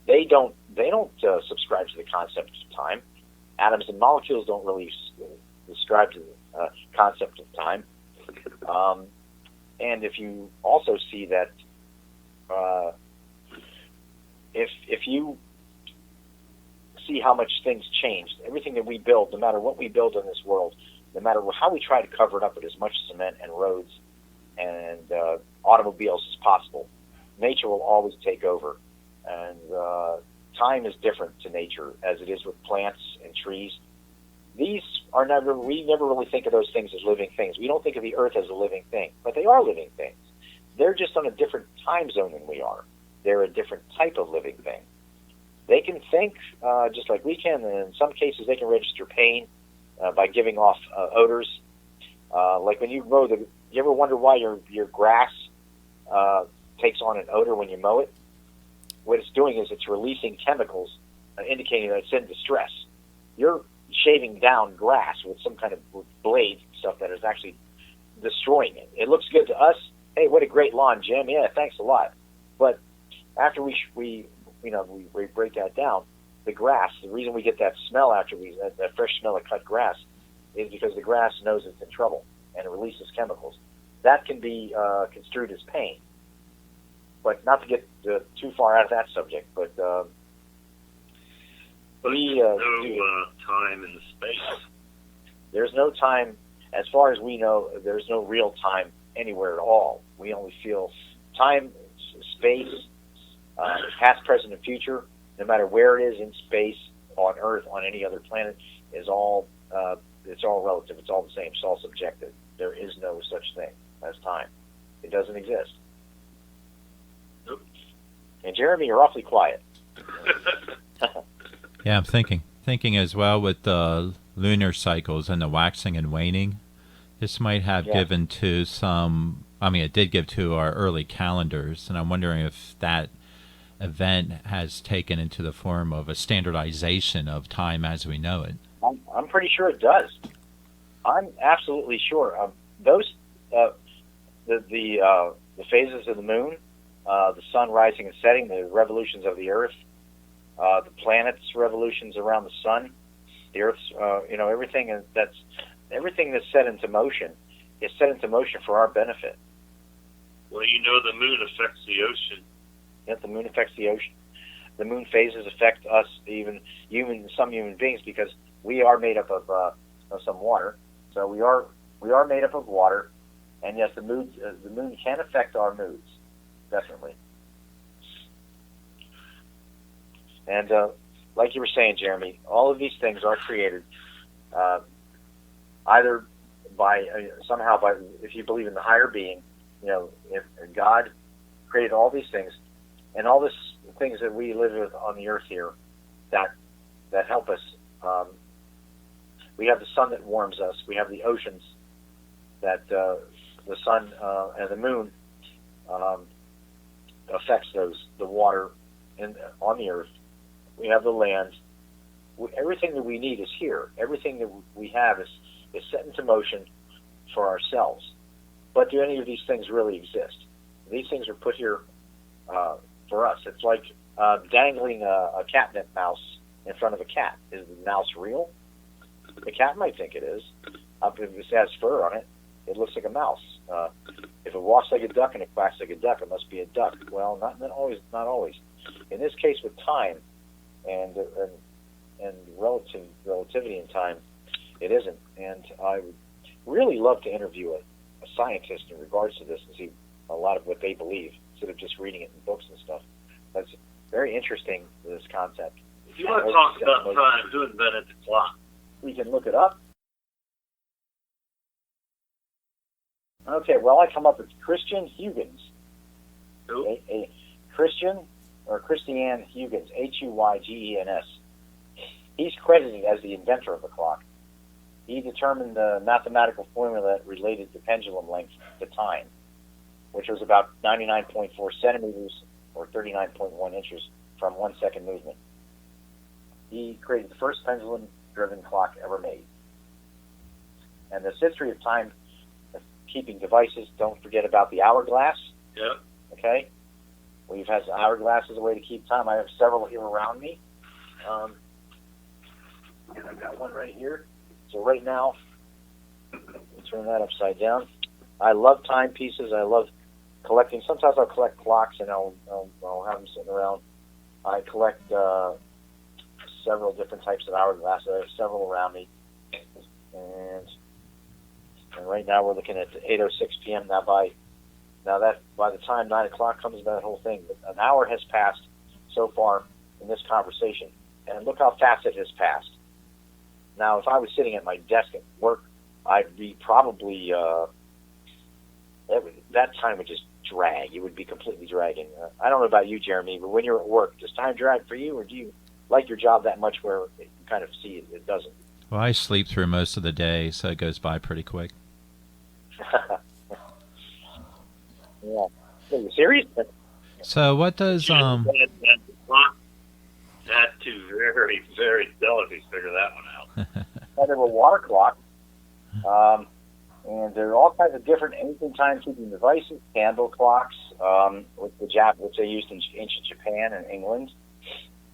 [SPEAKER 5] they don't subscribe to the concept of time. Atoms and molecules don't really subscribe to the concept of time. And if you also see that if you see how much things changed, everything that we build, no matter what we build in this world, no matter how we try to cover it up with as much cement and roads and automobiles as possible, nature will always take over. And time is different to nature as it is with plants and trees. We never really think of those things as living things. We don't think of the Earth as a living thing, but they are living things. They're just on a different time zone than we are. They're a different type of living thing. They can think just like we can, and in some cases they can register pain by giving off odors. Like when you mow you ever wonder why your grass takes on an odor when you mow it? What it's doing is it's releasing chemicals indicating that it's in distress. You're shaving down grass with some kind of blade stuff that is actually destroying it. It looks good to us. Hey, what a great lawn, Jim. Yeah, thanks a lot. But after we we break that down. The grass, the reason we get that smell after that fresh smell of cut grass is because the grass knows it's in trouble and it releases chemicals. That can be construed as pain. But not to get too far out of that subject, but
[SPEAKER 6] there's no time in the space.
[SPEAKER 5] There's no time, as far as we know, there's no real time anywhere at all. We only feel time, space, past, present, and future, no matter where it is in space, on Earth, on any other planet, is all it's all relative. It's all the same. It's all subjective. There is no such thing as time. It doesn't exist.
[SPEAKER 6] Nope.
[SPEAKER 5] And Jeremy, you're awfully quiet.
[SPEAKER 4] Yeah, I'm thinking as well with the lunar cycles and the waxing and waning. This might have given to some. I mean, it did give to our early calendars, and I'm wondering if that event has taken into the form of a standardization of time as we know it.
[SPEAKER 5] I'm pretty sure it does. I'm absolutely sure. Those the phases of the moon, the sun rising and setting, the revolutions of the Earth, the planets' revolutions around the sun, the Earth's, everything that's set into motion is set into motion for our benefit.
[SPEAKER 6] Well, the moon affects the ocean.
[SPEAKER 5] Yet the moon affects the ocean. The moon phases affect us, even some human beings, because we are made up of some water. So we are made up of water, and yes, the moon can affect our moods, definitely. And like you were saying, Jeremy, all of these things are created either by somehow by, if you believe in the higher being, if God created all these things, and all these things that we live with on the earth here that help us. We have the sun that warms us. We have the oceans that the sun and the moon affects the water on the earth. We have the land. Everything that we need is here. Everything that we have is set into motion for ourselves. But do any of these things really exist? These things are put here for us. It's like dangling a catnip mouse in front of a cat. Is the mouse real? The cat might think it is. If it has fur on it, it looks like a mouse. If it walks like a duck and it quacks like a duck, it must be a duck. Well, not always. Not always. In this case, with time and relativity in time, it isn't. And I would really love to interview a scientist in regards to this and see a lot of what they believe, instead of just reading it in books and stuff. That's very interesting, this concept.
[SPEAKER 6] If you want to talk about time, who invented the clock?
[SPEAKER 5] We can look it up. Okay, well, I come up with Christian Huygens.
[SPEAKER 6] Who?
[SPEAKER 5] A Christian, or Christiane Huygens, Huygens. He's credited as the inventor of the clock. He determined the mathematical formula that related the pendulum length to time, which was about 99.4 centimeters or 39.1 inches from 1 second movement. He created the first pendulum-driven clock ever made. And this history of time keeping devices, don't forget about the hourglass.
[SPEAKER 6] Yeah.
[SPEAKER 5] Okay? We've had hourglass as a way to keep time. I have several here around me. And I've got one right here. So right now, let's turn that upside down. I love timepieces. I love collecting. Sometimes I'll collect clocks and I'll have them sitting around. I collect several different types of hourglass. I have several around me. And right now we're looking at 8:06 p.m. Now by the time 9 o'clock comes, that whole thing, an hour has passed so far in this conversation, and look how fast it has passed. Now, if I was sitting at my desk at work, I'd be probably that time would just drag. It would be completely dragging. I don't know about you, Jeremy, but when you're at work, does time drag for you, or do you like your job that much where you kind of see it doesn't?
[SPEAKER 4] Well, I sleep through most of the day, so it goes by pretty quick.
[SPEAKER 5] Yeah. Are you serious?
[SPEAKER 4] So what does
[SPEAKER 6] The clock had to very, very delicately figure that one out.
[SPEAKER 5] Well, there were water clocks, and there are all kinds of different ancient time-keeping devices, candle clocks, which they used in ancient Japan and England.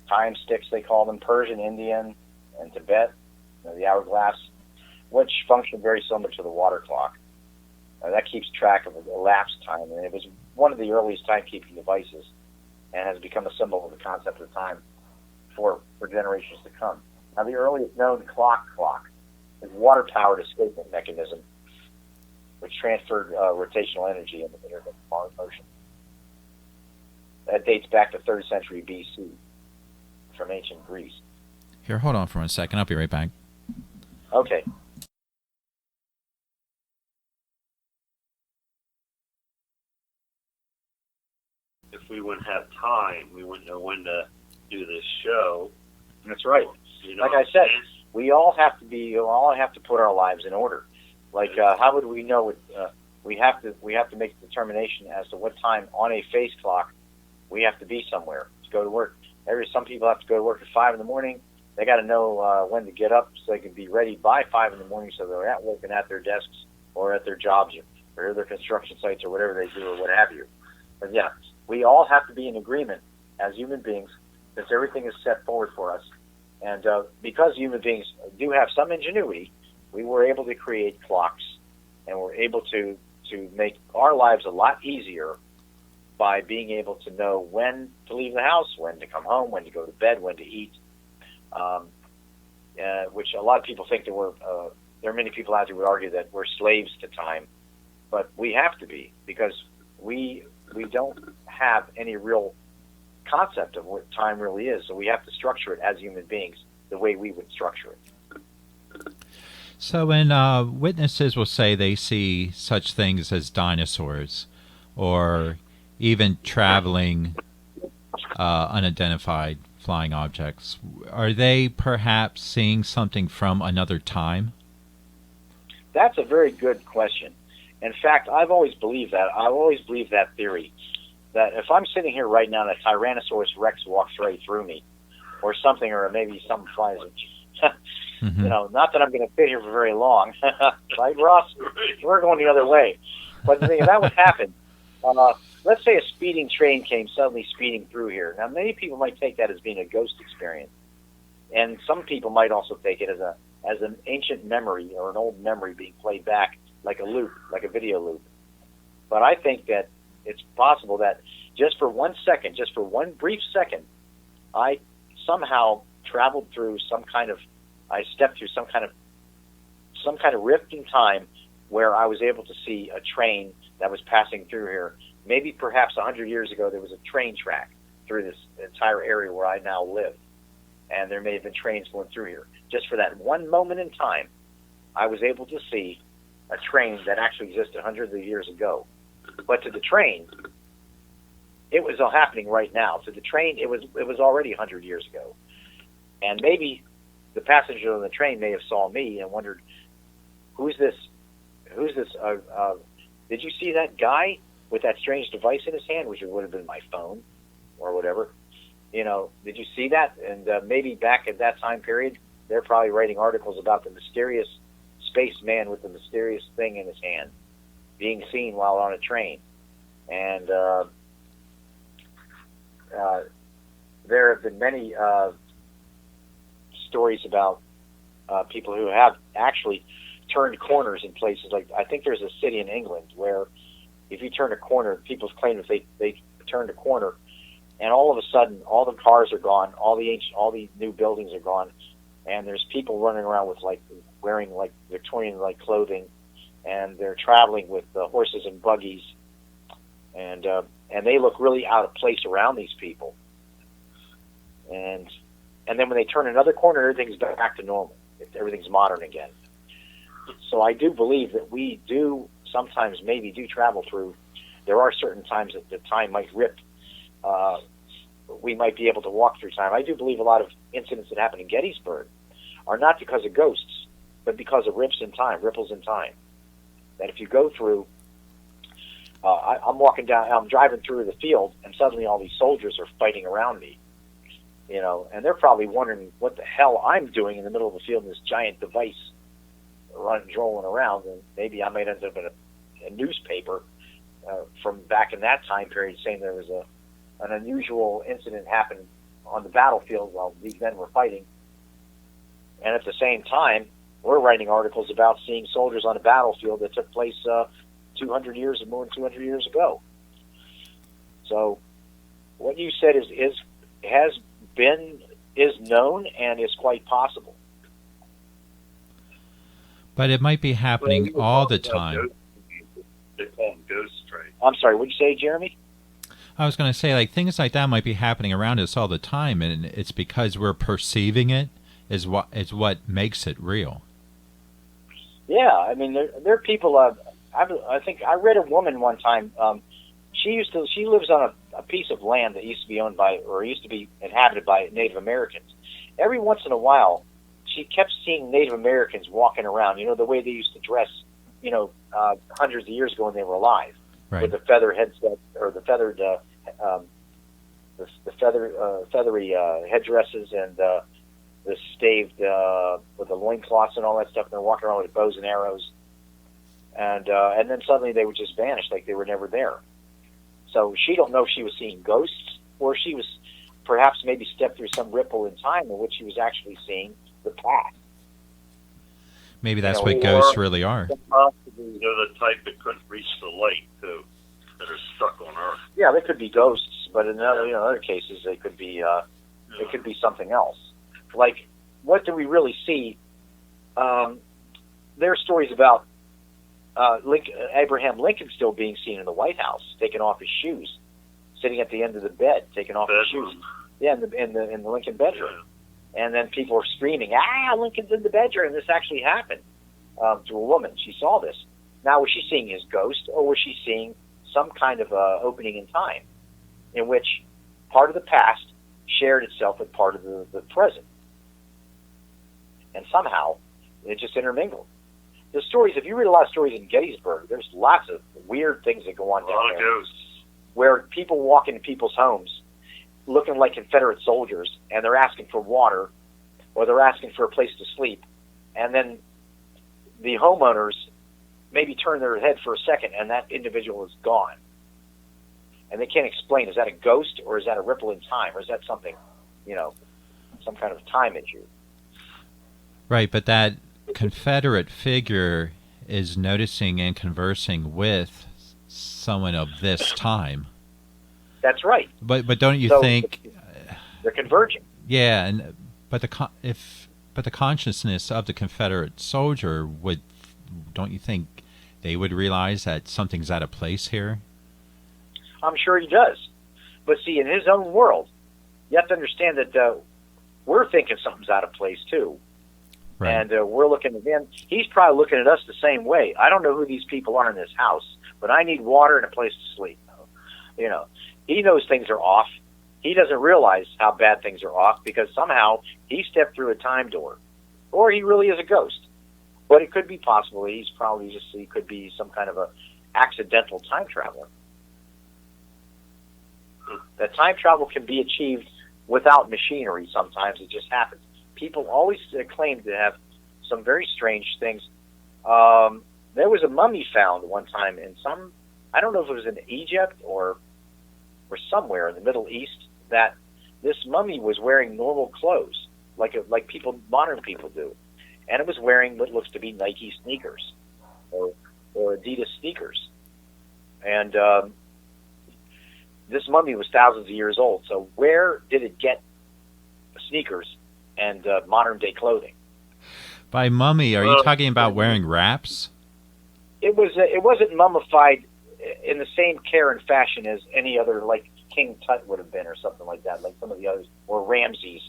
[SPEAKER 5] time sticks, they call them, Persian, Indian, and Tibet, the hourglass, which function very similar to the water clock. That keeps track of elapsed time, and it was one of the earliest timekeeping devices and has become a symbol of the concept of time for generations to come. Now, the earliest known clock is water-powered escapement mechanism, which transferred rotational energy in the Mars motion. That dates back to 3rd century BC from ancient Greece.
[SPEAKER 4] Here, hold on for 1 second. I'll be right back.
[SPEAKER 5] Okay.
[SPEAKER 6] If we wouldn't have time, we wouldn't know when to do this show.
[SPEAKER 5] That's right.
[SPEAKER 6] You know
[SPEAKER 5] Like I said, we all have to put our lives in order. Like, how would we know? We have to make a determination as to what time on a face clock we have to be somewhere to go to work. Some people have to go to work at 5 in the morning. They got to know when to get up so they can be ready by 5 in the morning, so they're at work and at their desks or at their jobs or their construction sites or whatever they do or what have you. But yeah, we all have to be in agreement as human beings, since everything is set forward for us. And because human beings do have some ingenuity, we were able to create clocks, and we're able to make our lives a lot easier by being able to know when to leave the house, when to come home, when to go to bed, when to eat, which a lot of people think that there are many people out there who would argue that we're slaves to time, but we have to be, because we don't have any real concept of what time really is, so we have to structure it as human beings the way we would structure it.
[SPEAKER 4] So when witnesses will say they see such things as dinosaurs or even traveling unidentified flying objects, are they perhaps seeing something from another time?
[SPEAKER 5] That's a very good question. In fact, I've always believed that. I've always believed that theory, that if I'm sitting here right now and a Tyrannosaurus Rex walks right through me, or something, or maybe something flies,
[SPEAKER 4] Mm-hmm.
[SPEAKER 5] you know, not that I'm going to sit here for very long, right, Ross? We're going the other way. But if that would happen, let's say a speeding train came suddenly speeding through here. Now, many people might take that as being a ghost experience, and some people might also take it as an ancient memory or an old memory being played back like a loop, like a video loop. But I think that it's possible that just for 1 second, just for one brief second, I somehow traveled through I stepped through some kind of rift in time where I was able to see a train that was passing through here. Maybe perhaps 100 years ago there was a train track through this entire area where I now live, and there may have been trains going through here. Just for that one moment in time, I was able to see a train that actually existed hundreds of years ago. But to the train, it was all happening right now. To the train, it was already 100 years ago. And maybe the passenger on the train may have saw me and wondered, who's this? Did you see that guy with that strange device in his hand, which would have been my phone or whatever? You know, did you see that? And maybe back at that time period, they're probably writing articles about the mysterious spaceman with the mysterious thing in his hand being seen while on a train. And there have been many stories about people who have actually turned corners in places like, I think there's a city in England where if you turn a corner, people claim that they turned a corner, and all of a sudden all the cars are gone, all the new buildings are gone, and there's people running around with wearing Victorian clothing, and they're traveling with horses and buggies, and they look really out of place around these people. And then when they turn another corner, everything's back to normal. Everything's modern again. So I do believe that we do sometimes maybe do travel through. There are certain times that the time might rip. We might be able to walk through time. I do believe a lot of incidents that happen in Gettysburg are not because of ghosts, but because of ripples in time. That if you go through, I'm driving through the field, and suddenly all these soldiers are fighting around me. You know, and they're probably wondering what the hell I'm doing in the middle of the field in this giant device rolling around, and maybe I might end up in a newspaper from back in that time period saying there was an unusual incident happened on the battlefield while these men were fighting. And at the same time, we're writing articles about seeing soldiers on a battlefield that took place 200 years or more than 200 years ago. So what you said is known and is quite possible.
[SPEAKER 4] But it might be happening all the time.
[SPEAKER 6] They call them ghost trains.
[SPEAKER 5] I'm sorry, what'd you say, Jeremy?
[SPEAKER 4] I was going to say, like, things like that might be happening around us all the time, and it's because we're perceiving it is what makes it real.
[SPEAKER 5] Yeah, I mean, there are people. I think I read a woman one time. She lives on a piece of land that used to be owned by, or used to be inhabited by Native Americans. Every once in a while, she kept seeing Native Americans walking around. You know, the way they used to dress, hundreds of years ago when they were alive,
[SPEAKER 4] Right.
[SPEAKER 5] with the feather headset or the feathered, feathery headdresses and the staved with the loincloths and all that stuff. And they're walking around with bows and arrows, and then suddenly they would just vanish like they were never there. So she don't know if she was seeing ghosts or she was perhaps maybe stepped through some ripple in time in which she was actually seeing the past.
[SPEAKER 4] Maybe that's what ghosts really are.
[SPEAKER 6] Possibly they're the type that couldn't reach the light, too, that are stuck on Earth.
[SPEAKER 5] Yeah, they could be ghosts, but in other cases they could be it could be something else. Like, what do we really see? There are stories about Abraham Lincoln still being seen in the White House, taking off his shoes, sitting at the end of the bed, taking off his shoes. Yeah, in the Lincoln bedroom. Yeah. And then people are screaming, Lincoln's in the bedroom. This actually happened to a woman. She saw this. Now, was she seeing his ghost, or was she seeing some kind of opening in time in which part of the past shared itself with part of the present? And somehow, it just intermingled. The stories, if you read a lot of stories in Gettysburg, there's lots of weird things that go on down there. A lot of ghosts. Where people walk into people's homes looking like Confederate soldiers, and they're asking for water, or they're asking for a place to sleep, and then the homeowners maybe turn their head for a second, and that individual is gone. And they can't explain, is that a ghost, or is that a ripple in time, or is that something, some kind of time issue?
[SPEAKER 4] Right, but that Confederate figure is noticing and conversing with someone of this time. That's
[SPEAKER 5] right.
[SPEAKER 4] But don't you think
[SPEAKER 5] they're converging?
[SPEAKER 4] Yeah, but the consciousness of the Confederate soldier don't you think they would realize that something's out of place here?
[SPEAKER 5] I'm sure he does. But see, in his own world, you have to understand that we're thinking something's out of place too. Right. And we're looking at him. He's probably looking at us the same way. I don't know who these people are in this house, but I need water and a place to sleep. He knows things are off. He doesn't realize how bad things are off because somehow he stepped through a time door. Or he really is a ghost. But it could be possible. He could be some kind of a accidental time traveler. That time travel can be achieved without machinery sometimes. It just happens. People always claim to have some very strange things. There was a mummy found one time in I don't know if it was in Egypt or somewhere in the Middle East, that this mummy was wearing normal clothes, like modern people do. And it was wearing what looks to be Nike sneakers or Adidas sneakers. And this mummy was thousands of years old. So where did it get sneakers and modern-day clothing?
[SPEAKER 4] By mummy, are you talking about wearing wraps?
[SPEAKER 5] It wasn't mummified in the same care and fashion as any other, like King Tut would have been or something like that, like some of the others, or Ramses,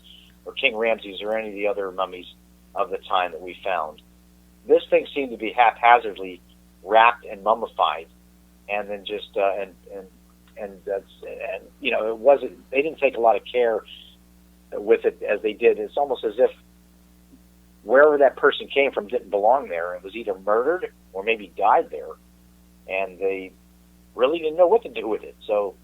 [SPEAKER 5] or King Ramses, or any of the other mummies of the time that we found. This thing seemed to be haphazardly wrapped and mummified, and then just it wasn't. They didn't take a lot of care with it as they did. It's almost as if wherever that person came from didn't belong there and was either murdered or maybe died there, and they really didn't know what to do with it. So,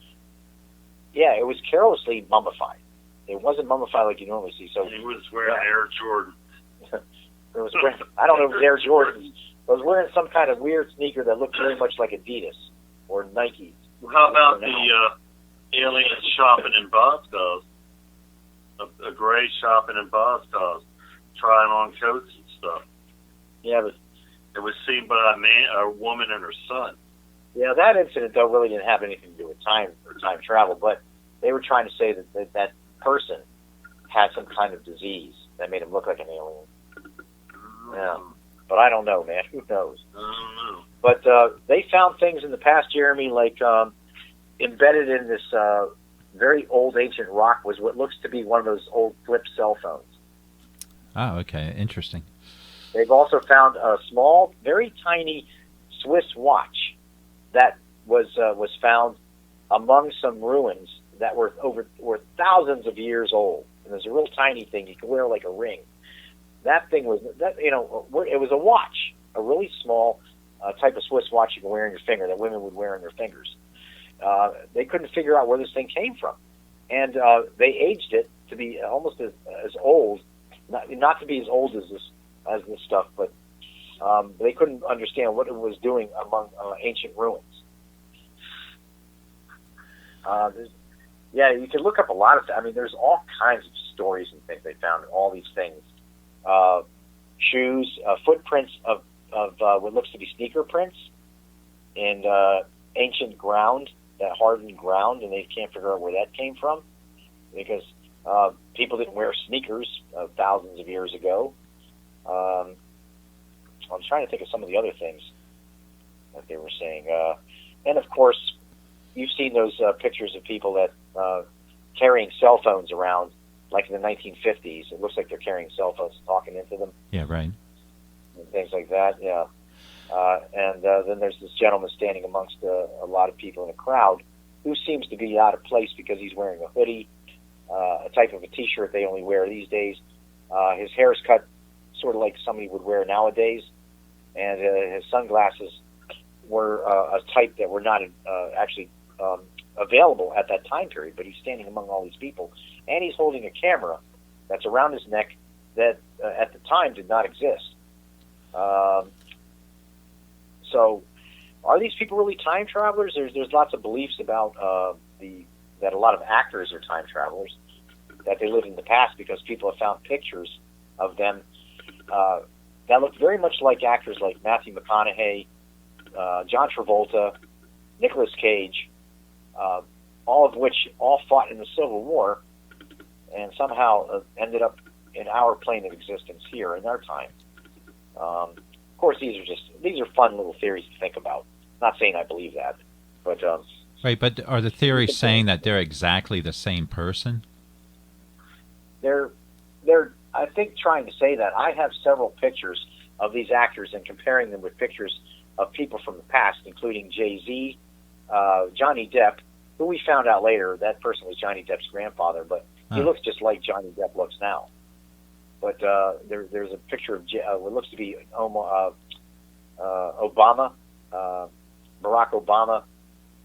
[SPEAKER 5] yeah, it was carelessly mummified. It wasn't mummified like you normally see. So
[SPEAKER 6] he was wearing Air Jordan.
[SPEAKER 5] I don't know if it was Air Jordan. I was wearing some kind of weird sneaker that looked very much like Adidas or Nike.
[SPEAKER 6] How about the aliens shopping in Bosco? a gray shopping in Boston, trying on coats and stuff.
[SPEAKER 5] Yeah, but
[SPEAKER 6] It was seen by a woman and her son.
[SPEAKER 5] yeah, that incident though really didn't have anything to do with time or time travel, but they were trying to say that person had some kind of disease that made him look like an alien. Yeah, but I don't know, man. Who knows?
[SPEAKER 6] I don't know.
[SPEAKER 5] But they found things in the past, Jeremy, like embedded in this very old ancient rock was what looks to be one of those old flip cell phones.
[SPEAKER 4] Oh, okay. Interesting.
[SPEAKER 5] They've also found a small, very tiny Swiss watch that was found among some ruins that were thousands of years old. And there's a real tiny thing you can wear like a ring. That thing was it was a watch, a really small type of Swiss watch you can wear on your finger that women would wear on their fingers. They couldn't figure out where this thing came from, and they aged it to be almost as old, not to be as old as this stuff, but they couldn't understand what it was doing among ancient ruins. Yeah, you can look up a lot of. I mean, there's all kinds of stories and things they found. All these things, shoes, footprints of what looks to be sneaker prints in ancient ground, that hardened ground, and they can't figure out where that came from because people didn't wear sneakers thousands of years ago. I'm trying to think of some of the other things that they were saying, and of course, you've seen those pictures of people that carrying cell phones around, like in the 1950s. It looks like they're carrying cell phones, talking into them.
[SPEAKER 4] Yeah, right.
[SPEAKER 5] And things like that. Yeah. And then there's this gentleman standing amongst a lot of people in a crowd who seems to be out of place because he's wearing a hoodie, a type of a T-shirt they only wear these days. His hair is cut sort of like somebody would wear nowadays, and his sunglasses were a type that were not actually available at that time period, but he's standing among all these people, and he's holding a camera that's around his neck that at the time did not exist. So, are these people really time travelers? There's lots of beliefs about that a lot of actors are time travelers, that they lived in the past because people have found pictures of them that look very much like actors like Matthew McConaughey, John Travolta, Nicolas Cage, all of which all fought in the Civil War and somehow ended up in our plane of existence here in our time. Of course, these are fun little theories to think about. Not saying I believe that, but
[SPEAKER 4] Right, but are the theories saying that they're exactly the same person?
[SPEAKER 5] they're I think trying to say that. I have several pictures of these actors and comparing them with pictures of people from the past, including Jay-Z, Johnny Depp, who we found out later that person was Johnny Depp's grandfather, but he looks just like Johnny Depp looks now. But there's a picture of what looks to be Obama, Barack Obama,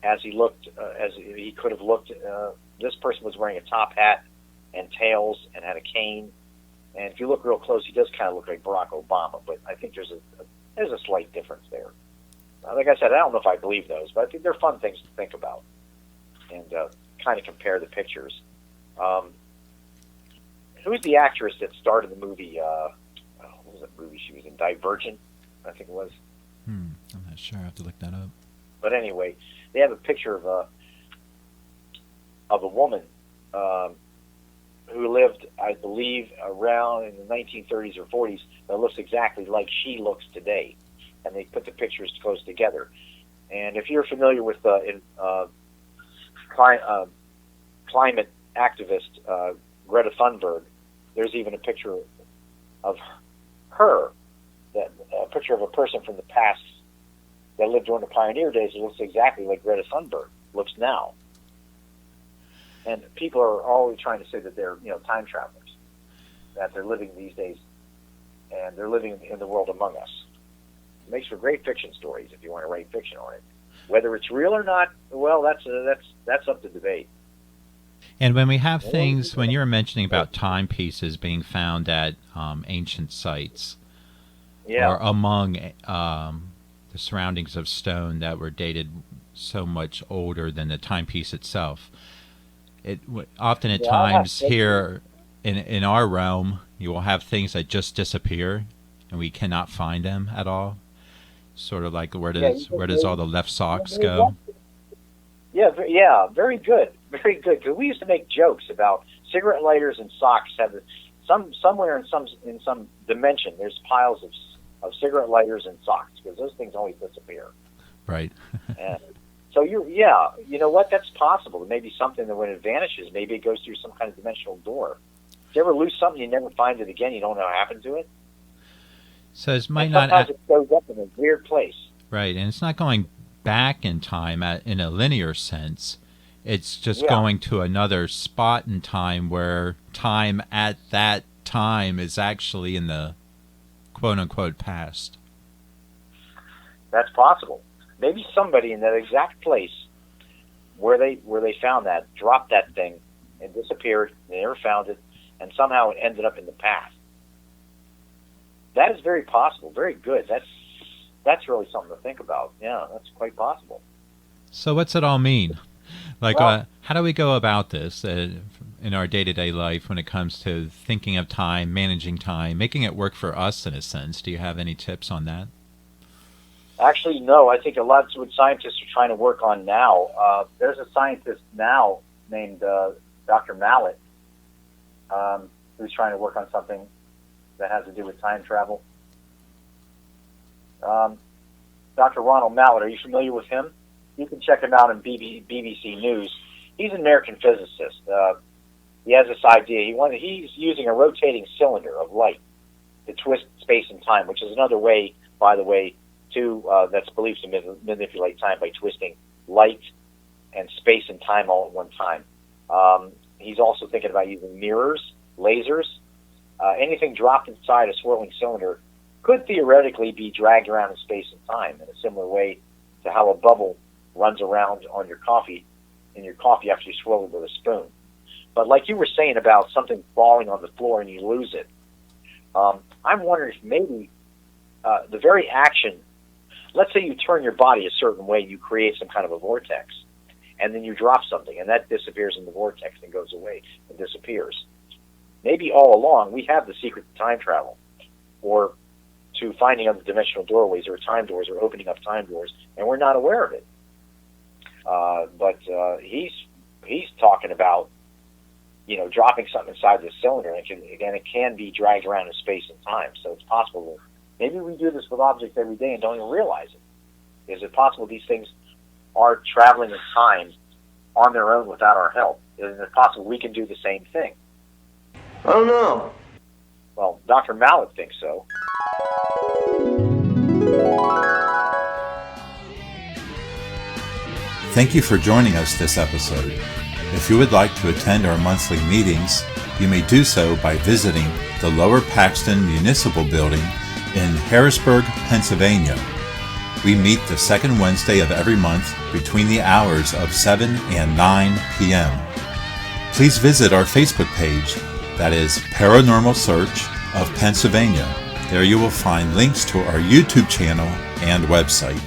[SPEAKER 5] as he looked, as he could have looked. This person was wearing a top hat and tails and had a cane. And if you look real close, he does kind of look like Barack Obama, but I think there's a slight difference there. Like I said, I don't know if I believe those, but I think they're fun things to think about and kind of compare the pictures. Who's the actress that starred in the movie? What was that movie she was in? Divergent, I think it was.
[SPEAKER 4] I'm not sure. I have to look that up.
[SPEAKER 5] But anyway, they have a picture of a woman who lived, I believe, around in the 1930s or 40s that looks exactly like she looks today. And they put the pictures close together. And if you're familiar with climate activist Greta Thunberg, there's even a picture of her, a picture of a person from the past that lived during the pioneer days that looks exactly like Greta Thunberg looks now. And people are always trying to say that they're, time travelers, that they're living these days, and they're living in the world among us. It makes for great fiction stories if you want to write fiction on it. Whether it's real or not, well, that's up to debate.
[SPEAKER 4] And when we have things, when you were mentioning about timepieces being found at ancient sites, or among the surroundings of stone that were dated so much older than the timepiece itself, it often at times here in our realm, you will have things that just disappear, and we cannot find them at all. Sort of like where does all the left socks go?
[SPEAKER 5] Yeah, very good, very good. Because we used to make jokes about cigarette lighters and socks. Somewhere in some dimension, there's piles of cigarette lighters and socks, because those things always disappear.
[SPEAKER 4] Right.
[SPEAKER 5] And so you know what? That's possible. Maybe something that when it vanishes, maybe it goes through some kind of dimensional door. If you ever lose something, you never find it again. You don't know what happened to it.
[SPEAKER 4] So it might
[SPEAKER 5] and
[SPEAKER 4] not.
[SPEAKER 5] Sometimes it shows up in a weird place.
[SPEAKER 4] Right, and it's not going back in time in a linear sense. It's just going to another spot in time where time at that time is actually in the quote-unquote past.
[SPEAKER 5] That's possible. Maybe somebody in that exact place where they found that, dropped that thing, and disappeared, and they never found it, and somehow it ended up in the past. That is very possible. Very good. That's really something to think about. Yeah, that's quite possible.
[SPEAKER 4] So what's it all mean? Like, how do we go about this in our day-to-day life when it comes to thinking of time, managing time, making it work for us in a sense? Do you have any tips on that?
[SPEAKER 5] Actually, no. I think a lot of what scientists are trying to work on now. There's a scientist now named Dr. Mallard who's trying to work on something that has to do with time travel. Dr. Ronald Mallard, are you familiar with him? You can check him out on BBC News. He's an American physicist. He has this idea. He's using a rotating cylinder of light to twist space and time, which is another way, by the way, that's believed to manipulate time by twisting light and space and time all at one time. He's also thinking about using mirrors, lasers. Anything dropped inside a swirling cylinder could theoretically be dragged around in space and time in a similar way to how a bubble runs around on your coffee after you swirl it with a spoon. But like you were saying about something falling on the floor and you lose it, I'm wondering if maybe the very action, let's say you turn your body a certain way, you create some kind of a vortex, and then you drop something, and that disappears in the vortex and goes away and disappears. Maybe all along we have the secret to time travel, or to finding other dimensional doorways or time doors or opening up time doors, and we're not aware of it. But he's talking about, dropping something inside the cylinder, and it can be dragged around in space and time. So it's possible that maybe we do this with objects every day and don't even realize it. Is it possible these things are traveling in time on their own without our help? Is it possible we can do the same thing?
[SPEAKER 3] I don't know.
[SPEAKER 5] Well, Dr. Mallard thinks so.
[SPEAKER 2] Thank you for joining us this episode. If you would like to attend our monthly meetings, you may do so by visiting the Lower Paxton Municipal Building in Harrisburg, Pennsylvania. We meet the second Wednesday of every month between the hours of 7 and 9 p.m. Please visit our Facebook page, that is Paranormal Search of Pennsylvania. There you will find links to our YouTube channel and website.